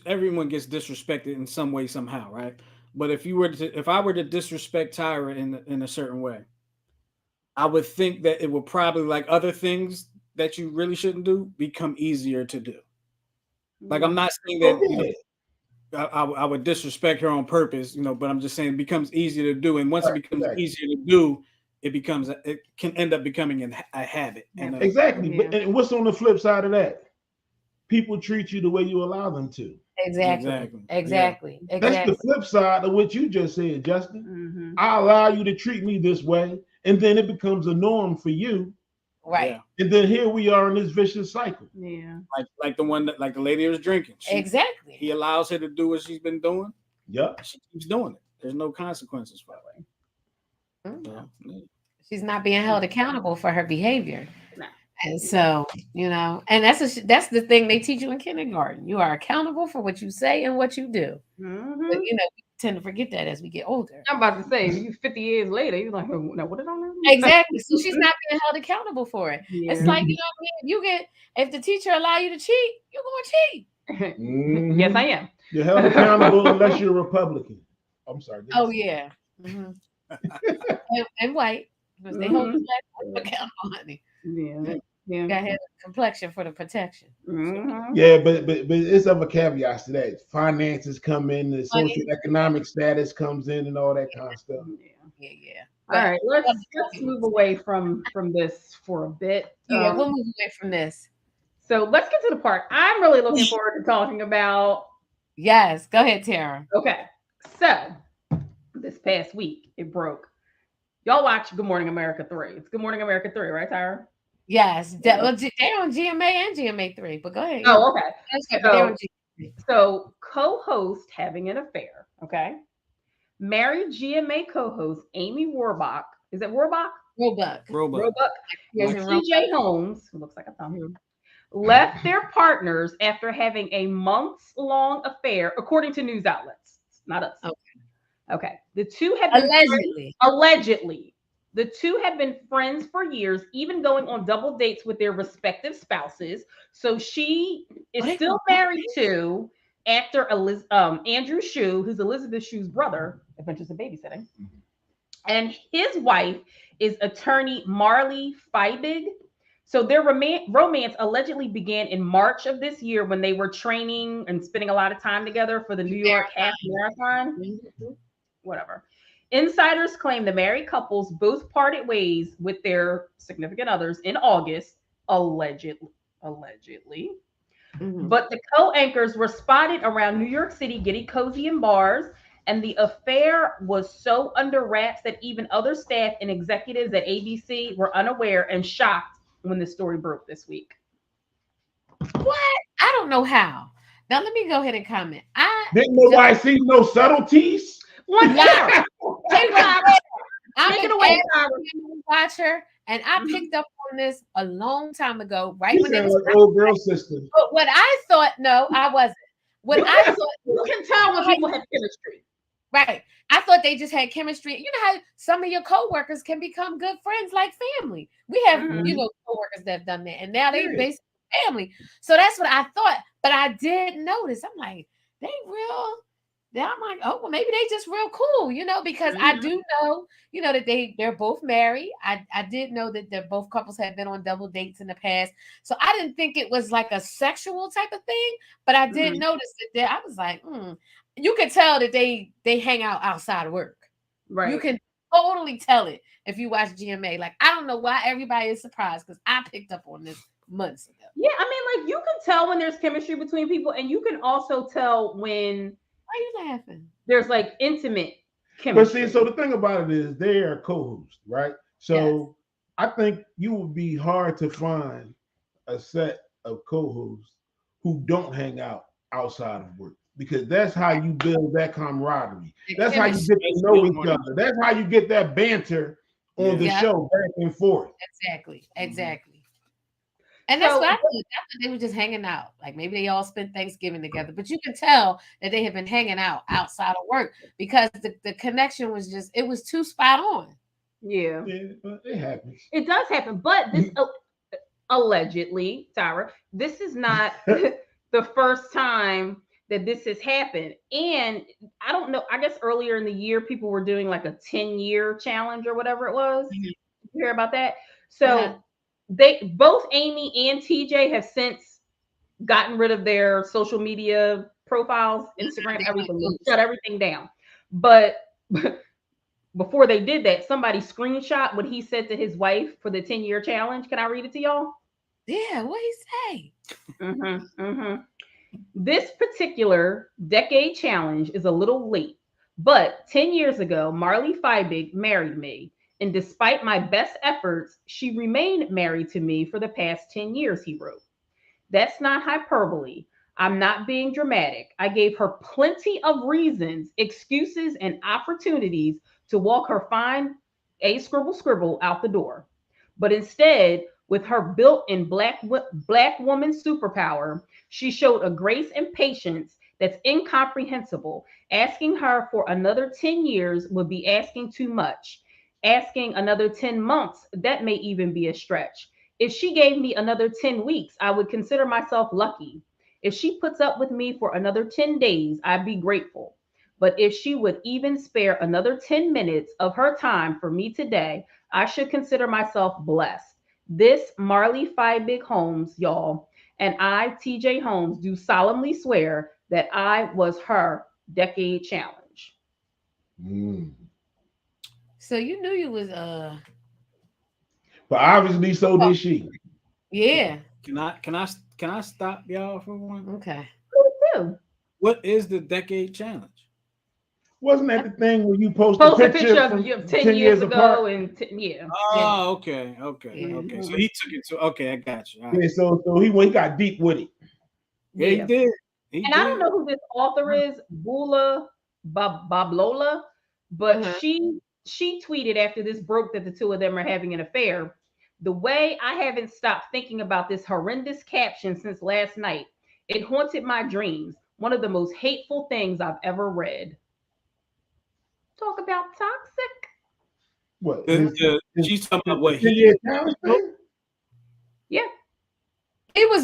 everyone gets disrespected in some way somehow, right? But if I were to disrespect Tyra in a certain way, I would think that it would probably, like other things that you really shouldn't do, become easier to do. Like, I'm not saying that I would disrespect her on purpose, but I'm just saying it becomes easier to do. And once it becomes easier to do, it can end up becoming a habit. Exactly. Yeah. And what's on the flip side of that? People treat you the way you allow them to. Exactly. Yeah. That's the flip side of what you just said, Justin. Mm-hmm. I allow you to treat me this way, and then it becomes a norm for you. Right. Yeah. And then here we are in this vicious cycle. Yeah. Like the lady who was drinking. Exactly. He allows her to do what she's been doing. Yep. She keeps doing it. There's no consequences for it. Mm-hmm. She's not being held accountable for her behavior. No. And so, and that's the thing they teach you in kindergarten. You are accountable for what you say and what you do. Mm-hmm. But, we tend to forget that as we get older. I'm about to say, you 50 years later, you're like, no, what did I learn? Exactly. So she's not being held accountable for it. Yeah. It's like, if the teacher allow you to cheat, you're going to cheat. Mm-hmm. Yes, I am. You're held accountable unless you're a Republican. I'm sorry. Oh, yeah. Mm-hmm. and white. Because they hold the black accountable, honey. Yeah. You got to have a complexion for the protection. Mm-hmm. Yeah, but it's other caveats to that. Finances come in, the socioeconomic status comes in, and all that kind of stuff. Yeah. All right, let's move away from this for a bit. Yeah, we'll move away from this. So let's get to the part I'm really looking forward to talking about. Yes, go ahead, Tara. Okay, so this past week it broke. Y'all watch Good Morning America 3. It's Good Morning America 3, right, Tyra? Yes, they're on GMA and GMA3, but go ahead. Oh, okay. So co-host having an affair, okay? Married GMA co-host Amy Roebuck. Is it Roebuck? Roebuck. And TJ Holmes, who looks like a thumb, left their partners after having a months-long affair, according to news outlets. Not us. Okay. The two have been allegedly. The two have been friends for years, even going on double dates with their respective spouses. So she is still married to actor Andrew Shue, who's Elizabeth Shue's brother, Adventures of Babysitting. And his wife is attorney Marley Feibig. So their romance allegedly began in March of this year when they were training and spending a lot of time together for the New York Half Marathon. Whatever. Insiders claim the married couples both parted ways with their significant others in August, allegedly. Mm-hmm. But the co-anchors were spotted around New York City getting cozy in bars, and the affair was so under wraps that even other staff and executives at ABC were unaware and shocked when the story broke this week. What? I don't know how. Now let me go ahead and comment. Didn't nobody see no subtleties? One time. I'm an avid watcher, and I picked up on this a long time ago, right when it was old girl sister. But what I thought, no, I wasn't. what I thought, you can tell when people have chemistry. Right. I thought they just had chemistry. You know how some of your coworkers can become good friends like family. We have, you know, coworkers that have done that. And now they basically family. So that's what I thought. But I did notice. I'm like, they real. Then I'm like, oh, well, maybe they just real cool, you know, because I do know, you know, that they're both married. I did know that they're both couples had been on double dates in the past. So I didn't think it was like a sexual type of thing, but I did notice that I was like, you can tell that they hang out outside of work. Right. You can totally tell it if you watch GMA. Like, I don't know why everybody is surprised because I picked up on this months ago. Yeah, I mean, like, you can tell when there's chemistry between people, and you can also tell when why are you laughing? There's like intimate chemistry. But see, so the thing about it is they are co-hosts, right? So I think you would be hard to find a set of co-hosts who don't hang out outside of work. Because that's how you build that camaraderie. That's how you get to know each other. That's how you get that banter on the show back and forth. Exactly. And that's what I thought. They were just hanging out. Like maybe they all spent Thanksgiving together. But you can tell that they had been hanging out outside of work because the connection was just, it was too spot on. Yeah, it happens. It does happen. But this allegedly, Tyra, this is not the first time that this has happened. And I don't know, I guess earlier in the year, people were doing like a 10-year challenge or whatever it was. You hear about that? So they both Amy and TJ have since gotten rid of their social media profiles, Instagram, everything. They shut everything down. But before they did that, somebody screenshot what he said to his wife for the 10-year challenge. Can I read it to y'all? Yeah, what he say? This particular decade challenge is a little late, but 10 years ago, Marley Feibig married me. And despite my best efforts, she remained married to me for the past 10 years, he wrote. That's not hyperbole. I'm not being dramatic. I gave her plenty of reasons, excuses, and opportunities to walk her fine scribble out the door. But instead, with her built-in black woman superpower, she showed a grace and patience that's incomprehensible. Asking her for another 10 years would be asking too much. Asking another 10 months, that may even be a stretch. If she gave me another 10 weeks, I would consider myself lucky. If she puts up with me for another 10 days, I'd be grateful. But if she would even spare another 10 minutes of her time for me today, I should consider myself blessed. This Marley Feibig Holmes, y'all, and I, TJ Holmes, do solemnly swear that I was her decade challenge. So you knew you was But obviously so did she. Yeah. Can I stop y'all for one? Okay. What is the decade challenge? Wasn't that the thing where you post a picture of 10 years ago and Oh, okay. So he took it to I got you. Right. Yeah, so he got deep with it. Yeah, he did. I don't know who this author is, Bula Bablola, but she tweeted after this broke that the two of them are having an affair. The way I haven't stopped thinking about this horrendous caption since last night. It haunted my dreams. One of the most hateful things I've ever read. Talk about toxic. What? She's talking about what Yeah. It was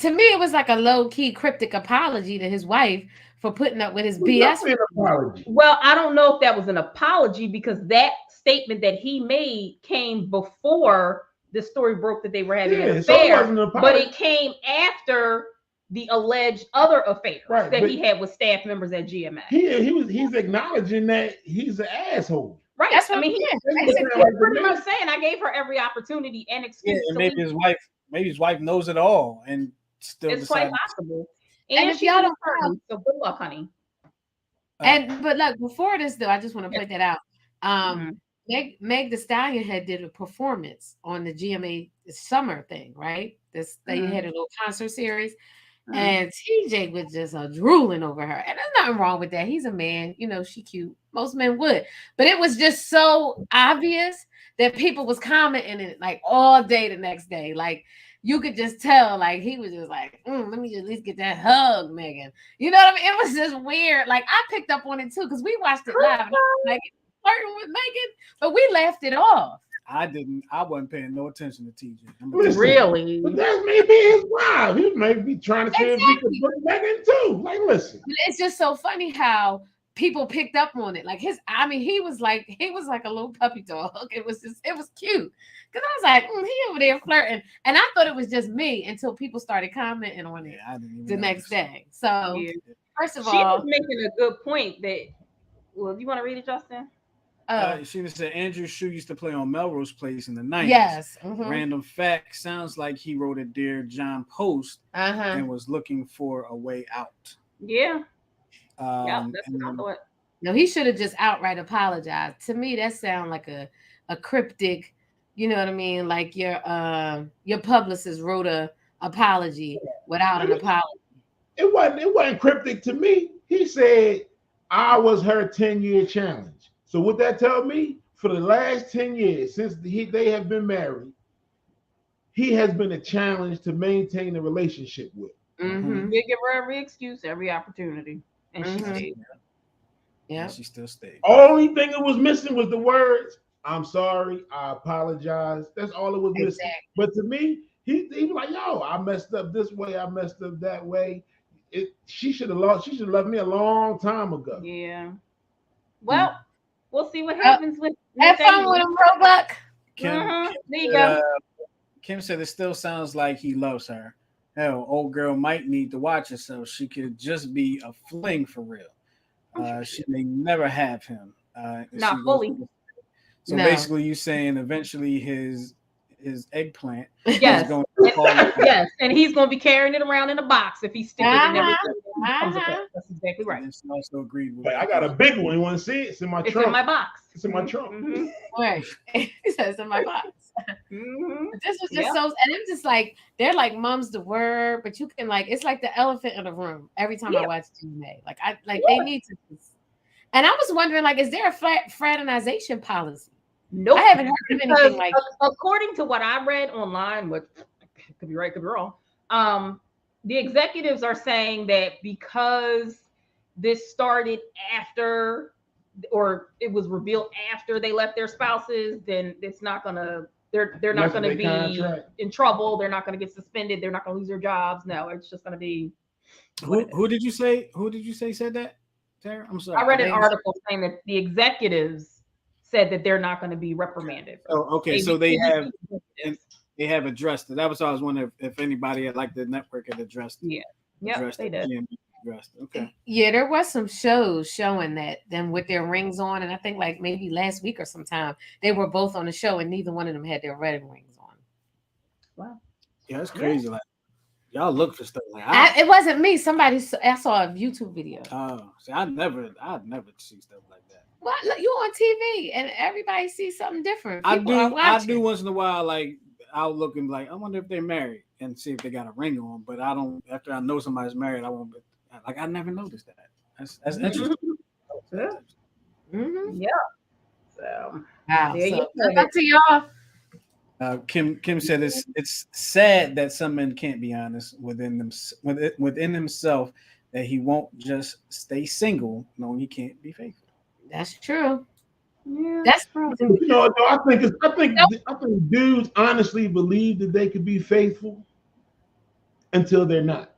to me, it was like a low-key cryptic apology to his wife for putting up with his BS. Well, I don't know if that was an apology because that statement that he made came before the story broke that they were having an affair, but it came after the alleged other affair that he had with staff members at GMA. He's acknowledging that he's an asshole. Right. That's what he's pretty much saying I gave her every opportunity and excuse. Yeah, and maybe his wife knows it all and still it's quite possible. And if y'all don't know, so good luck, honey. But look, before this though, I just want to point that out. Meg Thee Stallion did a performance on the GMA summer thing, right? They had a little concert series. And TJ was just drooling over her. And there's nothing wrong with that. He's a man. You know, she cute. Most men would. But it was just so obvious that people was commenting it like all day the next day. Like you could just tell, like he was just like, let me at least get that hug, Megan. You know what I mean? It was just weird. Like I picked up on it too because we watched it live. Like flirting with Megan, but we laughed it off. I wasn't paying no attention to TJ. Listen, Really? But that's maybe his wife. He may be trying to see if he could bring Megan too. Like, listen. It's just so funny how people picked up on it. Like he was like a little puppy dog. It was cute. Cause I was like, he over there flirting. And I thought it was just me until people started commenting on it the next day. So first of all, she was making a good point that, well, you want to read it, Justin? She said Andrew Shue used to play on Melrose Place in the 90s. Yes. Random fact, sounds like he wrote a Dear John post and was looking for a way out. Yeah. That's what I thought. No, he should have just outright apologized. To me, that sounds like a cryptic, you know what I mean? Like your publicist wrote a apology without an apology. It wasn't cryptic to me. He said I was her 10-year challenge. So what that tell me? For the last 10 years, since they have been married, he has been a challenge to maintain a relationship with. Mm-hmm. They give her every excuse, every opportunity, and she stayed. Yeah, she still stayed. Only thing it was missing was the words, "I'm sorry, I apologize." That's all it was missing. But to me, he was like, "Yo, I messed up this way, I messed up that way." She should have left me a long time ago. Yeah. Well. We'll see what happens with. Have fun with him, Roebuck. There you go. Kim said it still sounds like he loves her. Hell, old girl might need to watch herself. She could just be a fling for real. She may never have him. Not fully. So basically, you saying eventually his eggplant yes. is going to fall yes, and he's going to be carrying it around in a box if he's sticking it in everything. That's exactly right. And also agreed with I got a big one. You want to see it? It's in my trunk. It's in my box. It's in my trunk. Mm-hmm. Right. He says it's in my box. This was just so, and it's just like they're like mom's the word, but you can like it's like the elephant in the room every time I watch TNA. They need to. And I was wondering, like, is there a fraternization policy? Nope. I haven't heard of anything like that. According to what I read online, which could be right, could be wrong, the executives are saying that because this started after, or it was revealed after they left their spouses, then it's not gonna. They're not going to be in trouble. They're not going to get suspended. They're not going to lose their jobs. No, it's just going to be. Who did you say? Who did you say said that, Tara? I'm sorry. I read an article saying that the executives said that they're not going to be reprimanded. Oh, okay. So they have addressed it. That was what I was wondering if anybody at like the network had addressed it. Yeah, they did. Okay. Yeah, there was some shows showing that them with their rings on, and I think like maybe last week or sometime they were both on the show, and neither one of them had their wedding rings on. Wow. Yeah, it's crazy. Yeah. Like y'all look for stuff like it wasn't me. Somebody I saw a YouTube video. Oh, see, I'd never see stuff like that. Well, you on TV, and everybody sees something different. I do once in a while. Like I'll look and like I wonder if they're married and see if they got a ring on. But I don't. After I know somebody's married, I won't. Like I never noticed that. That's interesting. Yeah. Yeah. So back to y'all. Kim said it's sad that some men can't be honest within himself that he won't just stay single knowing he can't be faithful. That's true. Yeah, that's true. You know, I think dudes honestly believe that they could be faithful until they're not.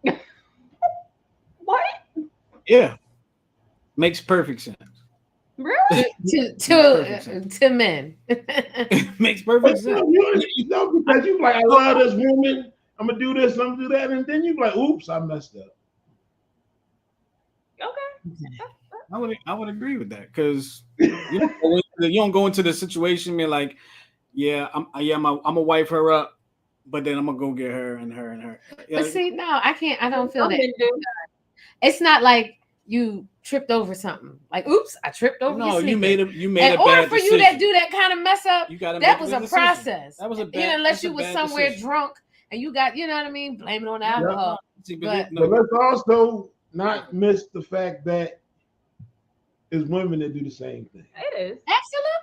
What? Yeah, makes perfect sense. Really? to men. Makes perfect sense. You know, because you like, I love this woman. I'm gonna do this. I'm gonna do that, and then you like, oops, I messed up. Okay. I would agree with that because you don't go into the situation being like, I'm gonna wife her up, but then I'm gonna go get her and her and her. Yeah, but see, no, I can't. I don't feel that. It's not like you tripped over something. Like, oops, I tripped over. No, you made a bad decision. In order for you to do that kind of mess up, that was a process. That was a bad. Unless you was somewhere drunk and you got, you know what I mean, blame it on the alcohol. But let's also not miss the fact that it's women that do the same thing. It is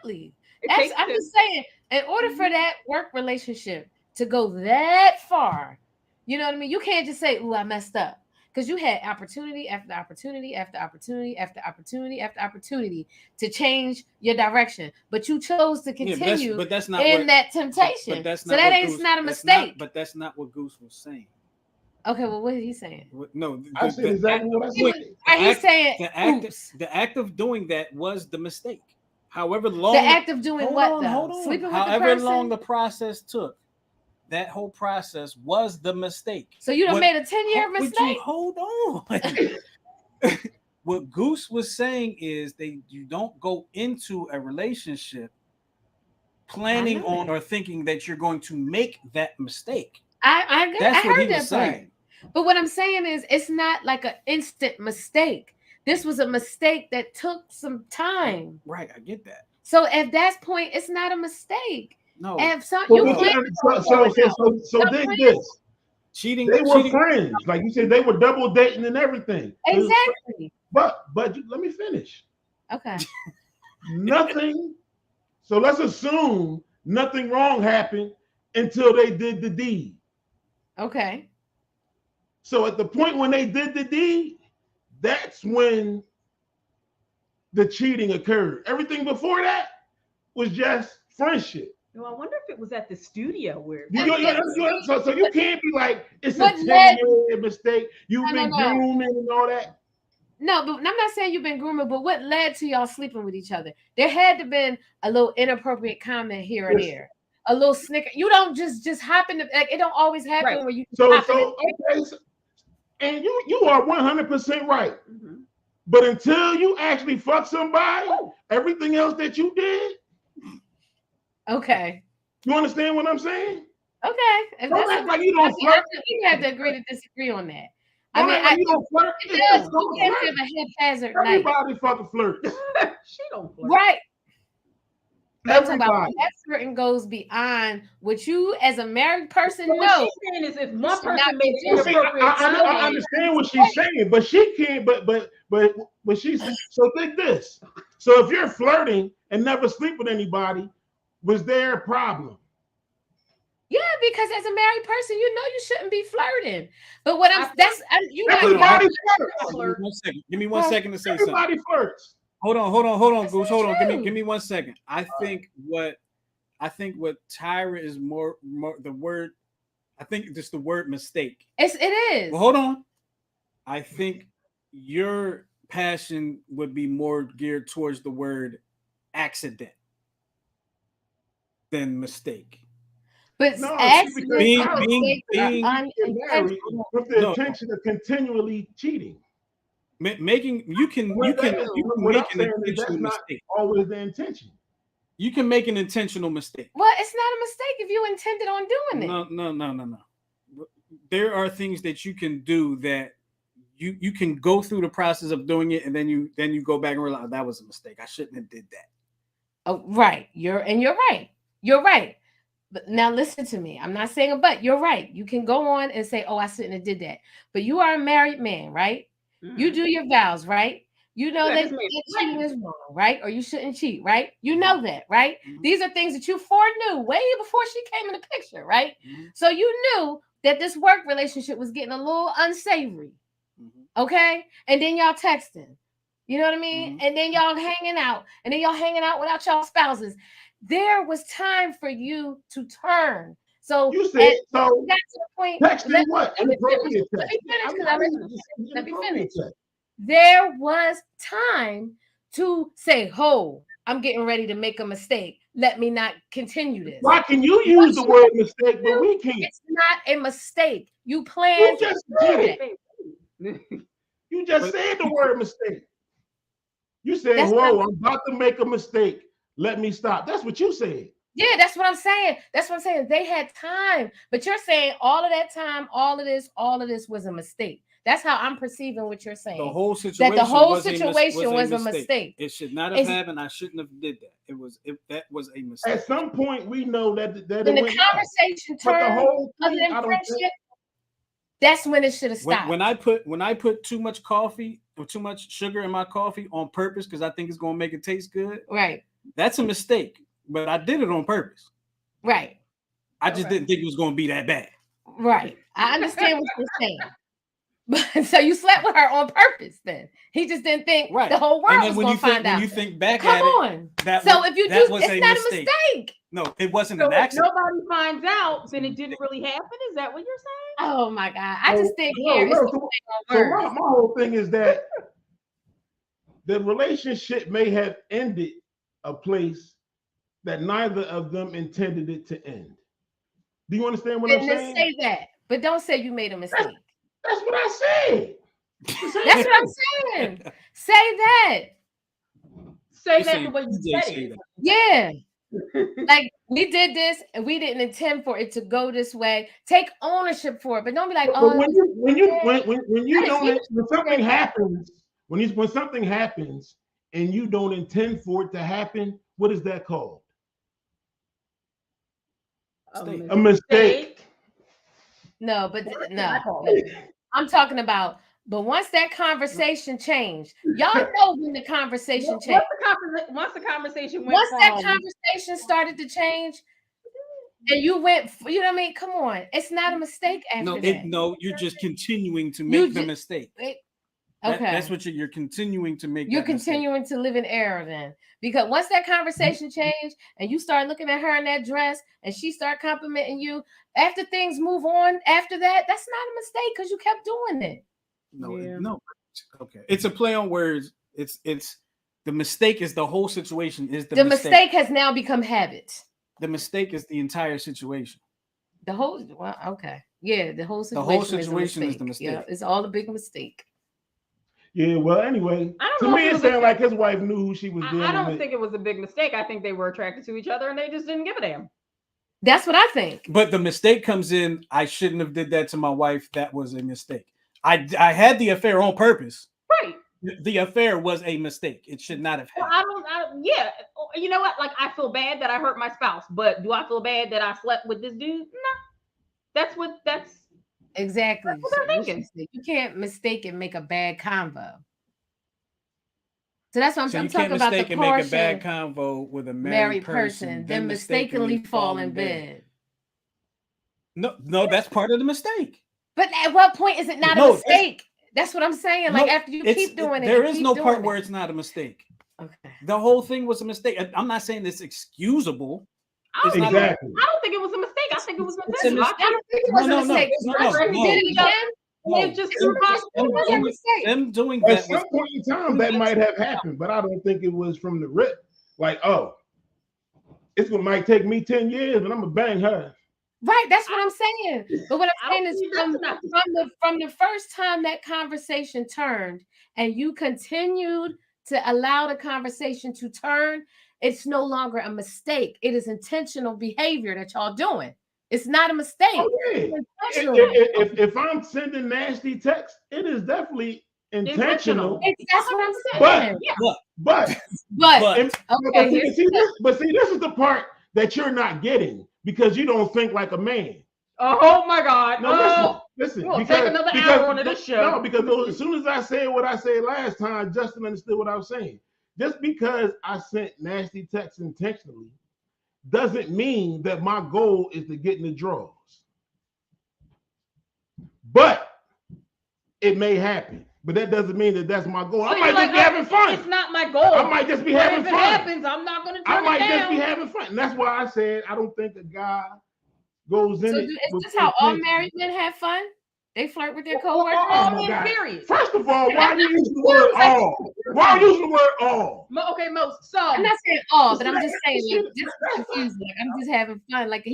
absolutely. I'm just saying, in order for that work relationship to go that far, you know what I mean? You can't just say, "Ooh, I messed up." Because you had opportunity after opportunity after opportunity after opportunity after opportunity to change your direction, but you chose to continue but that's not that temptation. That's so not that what ain't Goose, not a mistake. But that's not what Goose was saying. Okay, well, what is he saying? No, I said exactly what I said. He's saying the act of doing that was the mistake. However long the act of doing hold what on, though? hold on. Sleeping with However the person? long the process took, that whole process was the mistake. So you done made a 10-year mistake? Hold on. What Goose was saying is you don't go into a relationship planning on or thinking that you're going to make that mistake. I heard that part. But what I'm saying is it's not like an instant mistake. This was a mistake that took some time. Right, I get that. So at that point, it's not a mistake. No. And so dig this. Cheating. They were friends. Like you said, they were double dating and everything. Exactly. But let me finish. Okay. Nothing. So let's assume nothing wrong happened until they did the deed. Okay. So at the point when they did the deed, that's when the cheating occurred. Everything before that was just friendship. Well, I wonder if it was at the studio where. So you can't be like, it's a 10-year mistake. You've been grooming and all that. No, but I'm not saying you've been grooming, but what led to y'all sleeping with each other? There had to have been a little inappropriate comment here or there. A little snicker. You don't just hop in like it don't always happen where you and you are 100% right. Mm-hmm. But until you actually fuck somebody, everything else that you did. Okay. You understand what I'm saying? Okay. If that's like you don't flirt. We have to agree to disagree on that. You don't flirt. You can't have a haphazard night. Everybody fucking flirts. She don't flirt. Right. But I'm talking about that flirting goes beyond what you as a married person know. What she's saying is if one person made an inappropriate I understand what she's saying, but she can't. But she's so think this. So if you're flirting and never sleep with anybody, was there a problem? Yeah, because as a married person, you know you shouldn't be flirting. But what everybody flirts. Give me 1 second to say something. Everybody flirts. Hold on, Goose. Hold on. Give me 1 second. I think what Tyra is more the word. I think just the word mistake. It is. Well, hold on. I think your passion would be more geared towards the word accident than mistake. But no, being married with the intention of continually cheating. You can make an intentional mistake. Always the intention. You can make an intentional mistake. Well, it's not a mistake if you intended on doing it. No. There are things that you can do that you can go through the process of doing it, and then you go back and realize that was a mistake. I shouldn't have did that. Oh, right. You're right. You're right. But now listen to me. I'm not saying a but. You're right. You can go on and say, "Oh, I shouldn't have did that." But you are a married man, right? Mm-hmm. You do your vows, right? You know that cheating is wrong, right? Or you shouldn't cheat, right? You know that, right? Mm-hmm. These are things that you foreknew way before she came in the picture, right? Mm-hmm. So you knew that this work relationship was getting a little unsavory, okay? And then y'all texting, you know what I mean? And then y'all hanging out, without y'all spouses. There was time for you to turn. So you said so. That's the point. Texting what? Let me finish. There was time to say, "Oh, I'm getting ready to make a mistake. Let me not continue this." Why can you use the word mistake, but we can't? It's not a mistake. You planned. You just said it. You just said the word mistake. You said, "Whoa, I'm about to make a mistake. Let me stop." That's what you said. Yeah, that's what I'm saying. They had time, but you're saying all of that time, all of this was a mistake. That's how I'm perceiving what you're saying. The whole situation was a mistake. It should not have happened. I shouldn't have did that. That was a mistake. At some point, we know that when the conversation turned other than friendship, that's when it should have stopped. When I put too much coffee or too much sugar in my coffee on purpose because I think it's gonna make it taste good, right? That's a mistake. but I did it on purpose. Right. I just didn't think it was going to be that bad. Right. I understand what you're saying. But so you slept with her on purpose then. He just didn't think the whole world was going to find out. When you think back Come at on. it, if you do, it's not a mistake. No, it wasn't So an if accident. nobody finds out, then it didn't really happen. Is that what you're saying? Oh my God. I just think so my whole thing is that the relationship may have ended a place that neither of them intended it to end. Do you understand what I'm saying? Say that, but don't say you made a mistake. That's what I said. That's what I'm saying. Say that. Say that the way you said it. Yeah. Like we did this and we didn't intend for it to go this way. Take ownership for it, but don't be like, oh. When something happens, when something happens and you don't intend for it to happen, what is that called? A mistake. No, but no. I'm talking about. But once that conversation changed, y'all know when the conversation changed. Once the conversation started to change, and you went, you know what I mean? Come on, it's not a mistake after that. No, you're just continuing to make the mistake. Okay, that's what you're continuing to make. You're continuing to live in error then, because once that conversation changed, and you start looking at her in that dress, and she start complimenting you, after things move on, after that, that's not a mistake because you kept doing it. No. Okay. It's a play on words. It's the mistake is the whole situation. Is the mistake has now become habit. The mistake is the entire situation. The whole situation is the mistake. Yeah, it's all a big mistake. Yeah, well, anyway, to me it sounded like his wife knew who she was dealing with. I don't think it was a big mistake. I think they were attracted to each other and they just didn't give a damn. That's what I think. But the mistake comes in, I shouldn't have did that to my wife. That was a mistake. I had the affair on purpose. Right. The affair was a mistake. It should not have happened. Yeah. You know what? Like, I feel bad that I hurt my spouse, but do I feel bad that I slept with this dude? No. That's exactly what they're thinking. You can't mistake and make a bad convo. So that's what I'm talking about. You can't make a bad convo with a married person, then mistakenly fall in bed. No, that's part of the mistake. But at what point is it not a mistake? That's what I'm saying. Like after you keep doing it, there is no part where it's not a mistake. Okay. The whole thing was a mistake. I'm not saying it's excusable. Exactly. I don't think it was a mistake. I think it was intentional. I don't think it was a mistake. Them doing that at some point in time that might have happened, but I don't think it was from the rip. Like, might take me 10 years, but I'm gonna bang her. Right, that's what I'm saying. But what I'm saying is from the first time that conversation turned and you continued to allow the conversation to turn, it's no longer a mistake. It is intentional behavior that y'all doing. It's not a mistake. Oh, yeah. If I'm sending nasty texts, it is definitely intentional. That's what I'm saying. But see, this is the part that you're not getting because you don't think like a man. Oh my God! No, listen. We'll take another hour on this show. No, because as soon as I said what I said last time, Justin understood what I was saying. Just because I sent nasty texts intentionally doesn't mean that my goal is to get in the draws. But it may happen. But that doesn't mean that that's my goal. So I might just be having fun. It's not my goal. I might just be having fun. If it happens, I'm not going to turn it down. I might just be having fun. And that's why I said I don't think a guy goes in it. Is this how all married men have fun? They flirt with their coworkers? All men, period. First of all, why are you using the word all? Why are you using the word all? Okay, so I'm not saying all, but I'm just saying, like, just confused. Like, I'm just having fun. Like,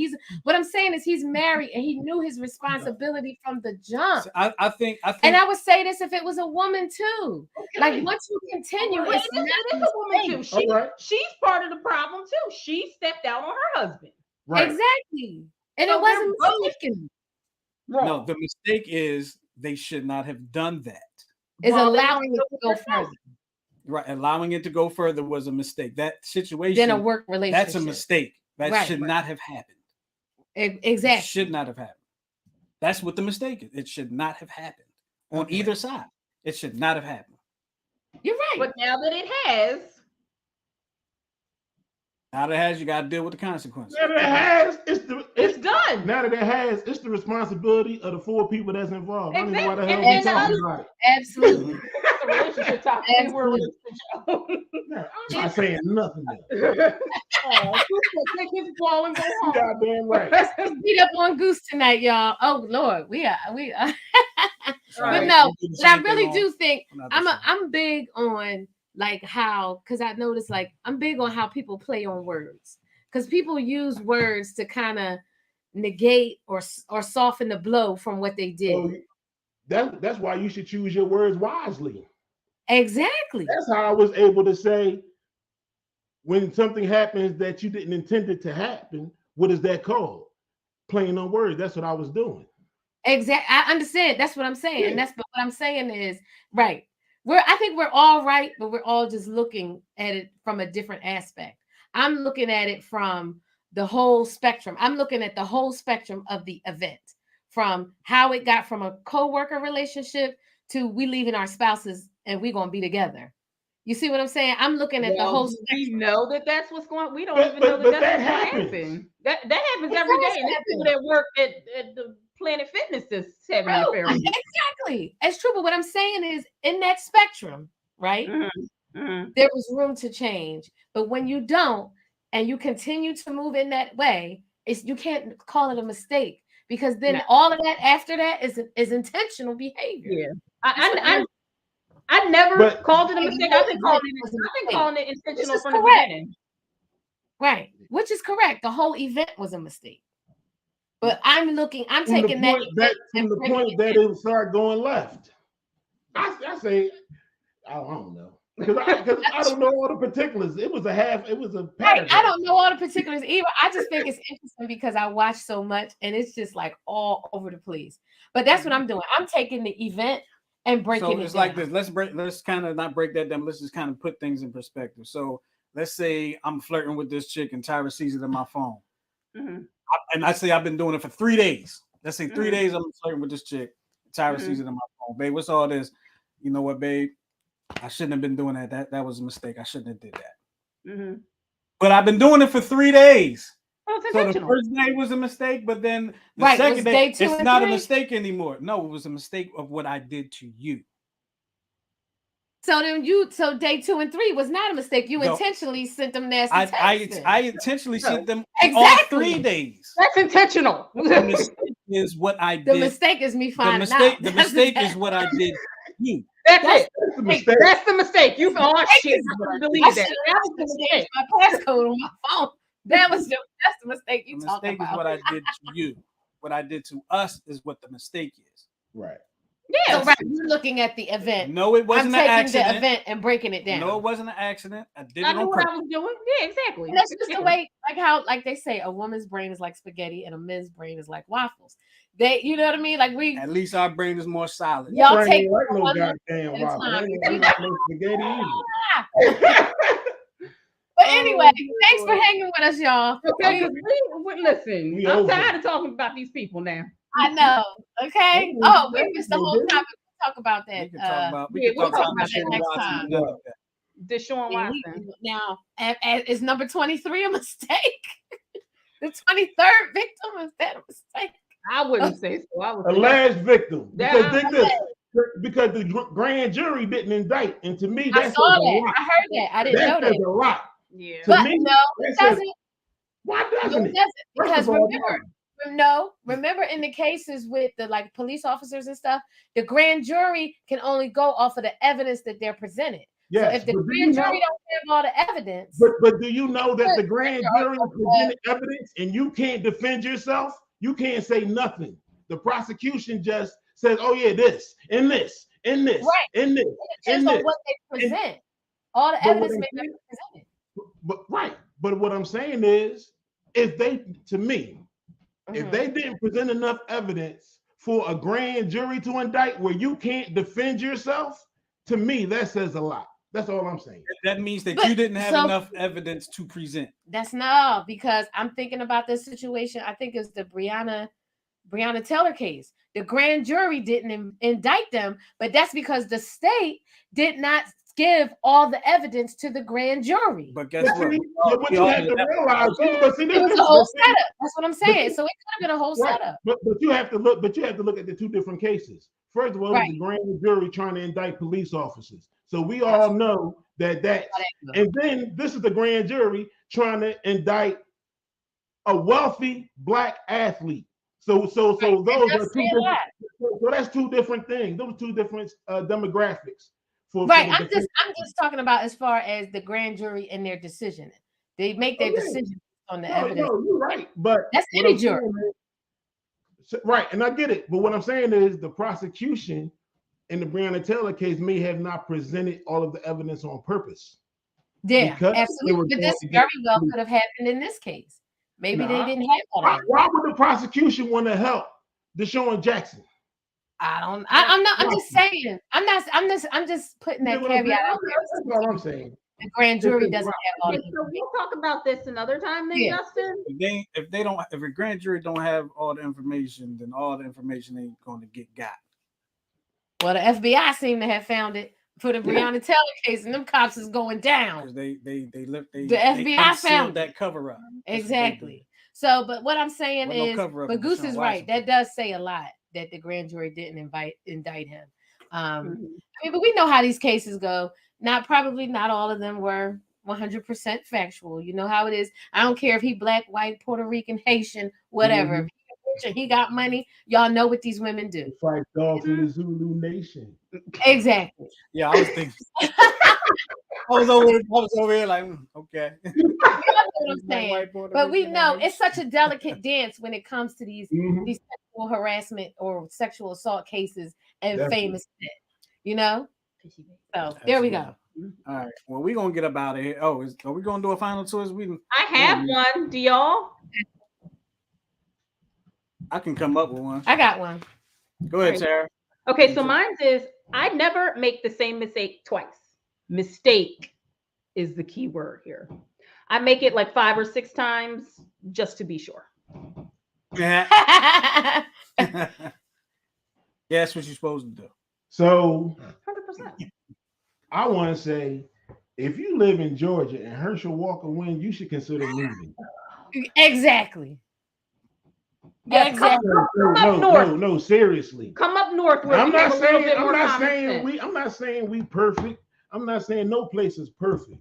what I'm saying is he's married and he knew his responsibility from the jump. I think, and I would say this if it was a woman too. Okay. Like, once you continue, it's not a woman too. She's part of the problem too. She stepped out on her husband. Right. Exactly. And so it wasn't mistaken. No, the mistake is they should not have done that. Is allowing it to go further. Right, allowing it to go further was a mistake. That situation, then a work relationship. That's a mistake. That should not have happened. Exactly. It should not have happened. That's what the mistake is. It should not have happened on either side. It should not have happened. You're right. But now that it has, Now that it has, you got to deal with the consequences. Now that it has, It's done. Now that it has, it's the responsibility of the 4 people that's involved. I don't know why the hell And we the talking other- about it. Absolutely. That's a relationship topic. They were No, I'm not saying nothing there. take his ball and go home. Goddamn right. Let's beat up on Goose tonight, y'all. Oh Lord, we are. But Right. no, We do the but I same thing really on do think another show. I'm big on like how, because I noticed like I'm big on how people play on words, because people use words to kind of negate or soften the blow from what they did. So that's why you should choose your words wisely. Exactly. That's how I was able to say when something happens that you didn't intend it to happen, what is that called? Playing on words. That's what I was doing. Exactly. I understand. That's what I'm saying. Yeah. And that's what I'm saying is right. I think we're all right, but we're all just looking at it from a different aspect. I'm looking at it from the whole spectrum. I'm looking at the whole spectrum of the event, from how it got from a co-worker relationship to we leaving our spouses and we're gonna be together. You see what I'm saying? I'm looking at the whole spectrum. We know that that's what's going on. We don't But- even know but that that that's what's happens. happening. That happens It every does day. And there's happen. people that work at the Planet Fitness that's having an True. affair with you. Exactly. It's true. But what I'm saying is in that spectrum, right? Mhm. There was room to change. But when you don't and you continue to move in that way, you can't call it a mistake, because then No. all of that after that is intentional behavior. Yeah. That's I never But- called it a Yeah, mistake. you I've been know calling it was a it intentional This is from the correct. beginning. Right. Which is correct. The whole event was a mistake. But I'm From taking that event from and the bringing point it that down. it started going left. I say, I don't know. Because I don't know all the particulars. It was a Right. paragraph. I don't know all the particulars either. I just think it's interesting because I watch so much and it's just like all over the place. But that's what I'm doing. I'm taking the event and breaking So it it's down. like this. Let's kind of not break that down. Let's just kind of put things in perspective. So let's say I'm flirting with this chick and Tyra sees it in my phone. Mhm. And I say I've been doing it for 3 days. Let's say 3 Mhm. days I'm flirting with this chick. Tyra sees it in my phone. Babe, what's all this? You know what, babe? I shouldn't have been doing that. That was a mistake. I shouldn't have did that. Mhm. But I've been doing it for 3 days. Oh, it's So the intentional. first day was a mistake, but then the Right, second was day, day 2 it's and not 3? a mistake anymore. No, it was a mistake of what I did to you. So then so day 2 and 3 was not a mistake. You No. intentionally sent them nasty texts. I intentionally sent them all Exactly. 3 days. That's intentional. The mistake is what I did. The mistake is me The finding mistake, out. the mistake is what I did to you. That's That's it. That's a mistake. That's the mistake. You shit. I I deleted should that. have changed my passcode on my phone. That's the mistake The you talking mistake is about. what I did to you. What I did to us is what the mistake is. Right. Yeah. So right, you're looking at the event. No, it wasn't I'm an taking accident. the event and breaking it down. No, it wasn't an accident. I did I it knew on what I purpose. was doing. Yeah, exactly. And that's just the way, like they say, a woman's brain is like spaghetti and a men's brain is like waffles. You know what I mean? Like At least our brain is more solid. Y'all Brain take ain't like no one goddamn at a waffle. time. Ain't like no spaghetti either. But anyway, Oh, thanks for hanging with us, y'all. Okay, listen, We I'm over tired it. of talking about these people now. I know. Okay. Oh, we missed the whole topic. We'll talk about that. We can talk about yeah, we'll talk about about that Deshaun next Watson time. another day. Deshaun Watson. Now, is number 23 a mistake? The 23rd victim, is that a mistake? I wouldn't say so. I would say Alleged victim. Because That- think this. Because the grand jury didn't indict, and to me, I that saw says a that. lot. I heard that. I didn't know That says that. a lot. yeah. To But me, no, that it says- doesn't. Why No, doesn't it it? doesn't. First Because of all, remember in the cases with the like police officers and stuff, the grand jury can only go off of the evidence that they're presented. yes, So if the but do you grand know- jury don't have all the evidence, But do you know that the grand jury presented evidence and you can't defend yourself? You can't say nothing. The prosecution just says, "Oh yeah, this and this and this Right. and this it depends and on this." what they present. All the But what evidence I'm may not saying- be presented. But what I'm saying is, if they, to me, if Mhm. they didn't present enough evidence for a grand jury to indict where you can't defend yourself, to me, that says a lot. That's all I'm saying. That means that But- you didn't have so- enough evidence to present. That's no, because I'm thinking about this situation. I think it's the Breonna Taylor case. The grand jury didn't indict them, but that's because the state did not give all the evidence to the grand jury. But guess what? What you have to realize, but see, It was a whole setup. That's what I'm saying. So it could have been a whole right. setup. But you have to look. But you have to look at the two different cases. First of all, Right. the grand jury trying to indict police officers. So we all know that that's. And then this is the grand jury trying to indict a wealthy black athlete. So those are two different. So that's two different things. Those two different demographics. Right. I'm just talking about as far as the grand jury and their decision. They make their decision on the evidence. No, you're right. But that's any jury. Right, and I get it. But what I'm saying is the prosecution in the Breonna Taylor case may have not presented all of the evidence on purpose. Yeah, absolutely. But this very well could have happened in this case. Maybe they didn't have all that. Why would the prosecution want to help Deshaun Jackson? I'm just saying. I'm just putting that caveat out there. That's all I'm saying. The grand jury doesn't have all that. So we'll talk about this another time then, Justin. If a grand jury don't have all the information, then all the information ain't going to get got. Well, the FBI seem to have found it for the Breonna Taylor case, and them cops is going down. The FBI found that cover up. Exactly. So, but what I'm saying is, but Goose is right. That does say a lot that the grand jury didn't indict him. I mean, but we know how these cases go. Probably not all of them were 100% factual. You know how it is. I don't care if he black, white, Puerto Rican, Haitian, whatever. If he rich, he got money. Y'all know what these women do. Fight dogs in the Zulu Nation. Exactly. Yeah, I was thinking. I was over here like, okay. You know what I'm saying? But we know it's such a delicate dance when it comes to these sexual harassment or sexual assault cases and famous men. You know? So there we go. All right. Well, we're gonna get up out of here. Oh, are we gonna do a final choice? I have one. Do y'all? I can come up with one. I got one. Go ahead, Tara. Okay, so mine is I never make the same mistake twice. Mistake is the key word here. I make it like 5 or 6 times just to be sure. Yeah. That's what you're supposed to do. So 100%. I want to say, if you live in Georgia and Herschel Walker wins, you should consider moving. Exactly. Yeah, exactly. Come up north. No, seriously. Come up north. I'm not saying we perfect. I'm not saying no place is perfect.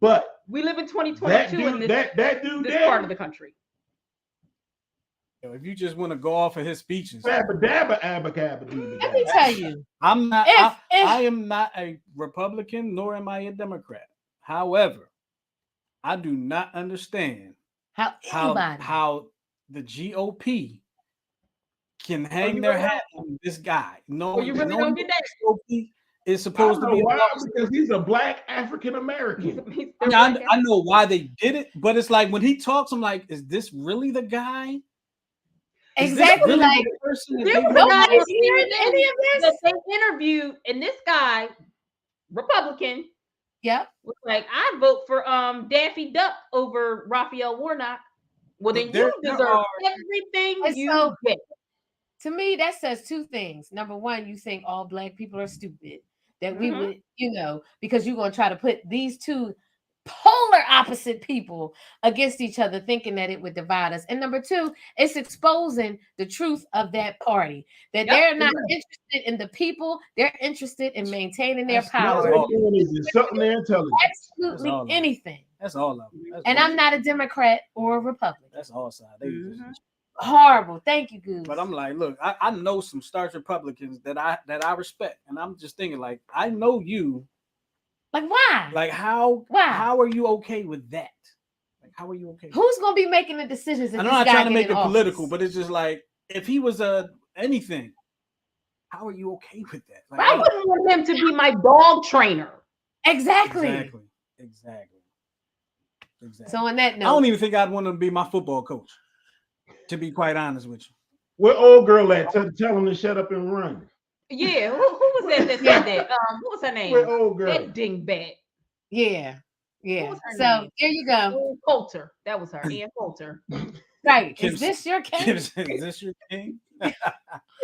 But we live in 2022 in this part of the country. If you just want to go off of his speeches, let me tell you, I am not a Republican, nor am I a Democrat. However, I do not understand how the GOP can hang their hat on this guy. No, you really don't get that. GOP is supposed to be because he's a black African American. I know why they did it, but it's like when he talks, I'm like, is this really the guy? Exactly, really like the person nobody's hearing any of this. That they interviewed, and this guy, Republican, was like, I vote for Daffy Duck over Raphael Warnock. Well, then you deserve everything you get. To me, that says 2 things. Number one, you think all black people are stupid. That we would, because you're going to try to put these 2 polar opposite people against each other, thinking that it would divide us. And number 2, it's exposing the truth of that party, that they're not interested in the people, they're interested in maintaining their power. Absolutely anything. That's all of them. And I'm not a Democrat or a Republican. That's all sides. Horrible. Thank you, Goose. But I'm like, look, I know some starch Republicans that I respect, and I'm just thinking, like, I know you. Like, why? Like, how? Why? How are you okay with that? Like, how are you okay? Who's gonna be making the decisions? I'm not trying to make it political, but it's just like, if he was anything, how are you okay with that? Like, I wouldn't want him to be my dog trainer. Exactly. So on that note, I don't even think I'd want him to be my football coach. To be quite honest with you. Where old girl at? Tell him to shut up and run. Yeah, who was that said that? What was her name? Where old girl? That dingbat. Yeah. So there you go. Coulter. That was her. Ann Coulter. Right. Is this your king? Is this your king? I'm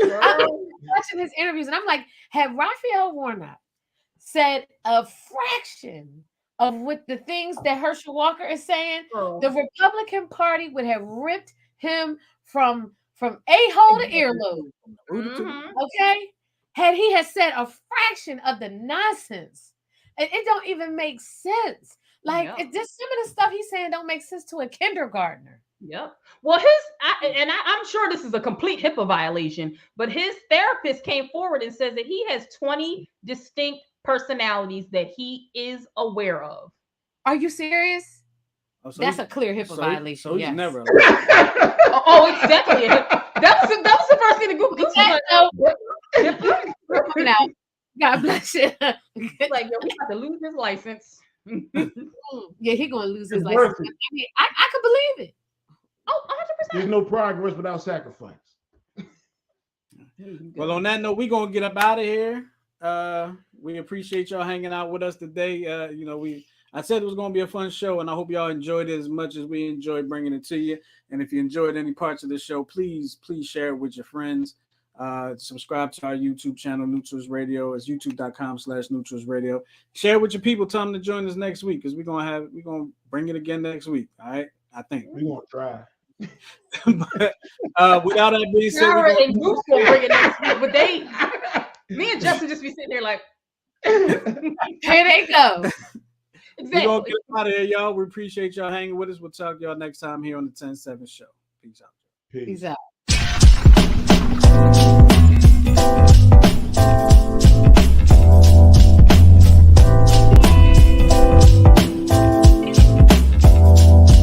watching his interviews and I'm like, had Raphael Warnock said a fraction of what the things that Herschel Walker is saying, the Republican Party would have ripped him from a-hole to earlobe. Okay? Had he said a fraction of the nonsense. And it don't even make sense. Like, some of the stuff he's saying don't make sense to a kindergartner. Yep. Well, I'm sure this is a complete HIPAA violation, but his therapist came forward and says that he has 20 distinct personalities that he is aware of. Are you serious? Oh, so that's a clear HIPAA violation. So he's never. It's definitely that was the first thing to Google. Coming out. God bless you. Like, yo, he's about to lose his license. Yeah, he's gonna lose his license. I mean, I could believe it. Oh, 100%. There's no progress without sacrifice. Well, on that note, we're gonna get up out of here. We appreciate y'all hanging out with us today. I said it was gonna be a fun show, and I hope y'all enjoyed it as much as we enjoyed bringing it to you. And if you enjoyed any parts of the show, please share it with your friends. Subscribe to our YouTube channel, Neutrals Radio. It's youtube.com/Neutrals Radio. Share with your people. Tell them to join us next week because we're gonna bring it again next week. All right, I think we're gonna try. But without that being said, Sarah and Bruce will bring it next week. But me and Justin just be sitting there like, here they go. Exactly. We're gonna get out of here, y'all. We appreciate y'all hanging with us. We'll talk to y'all next time here on the 10-7 show. Peace out. Peace out.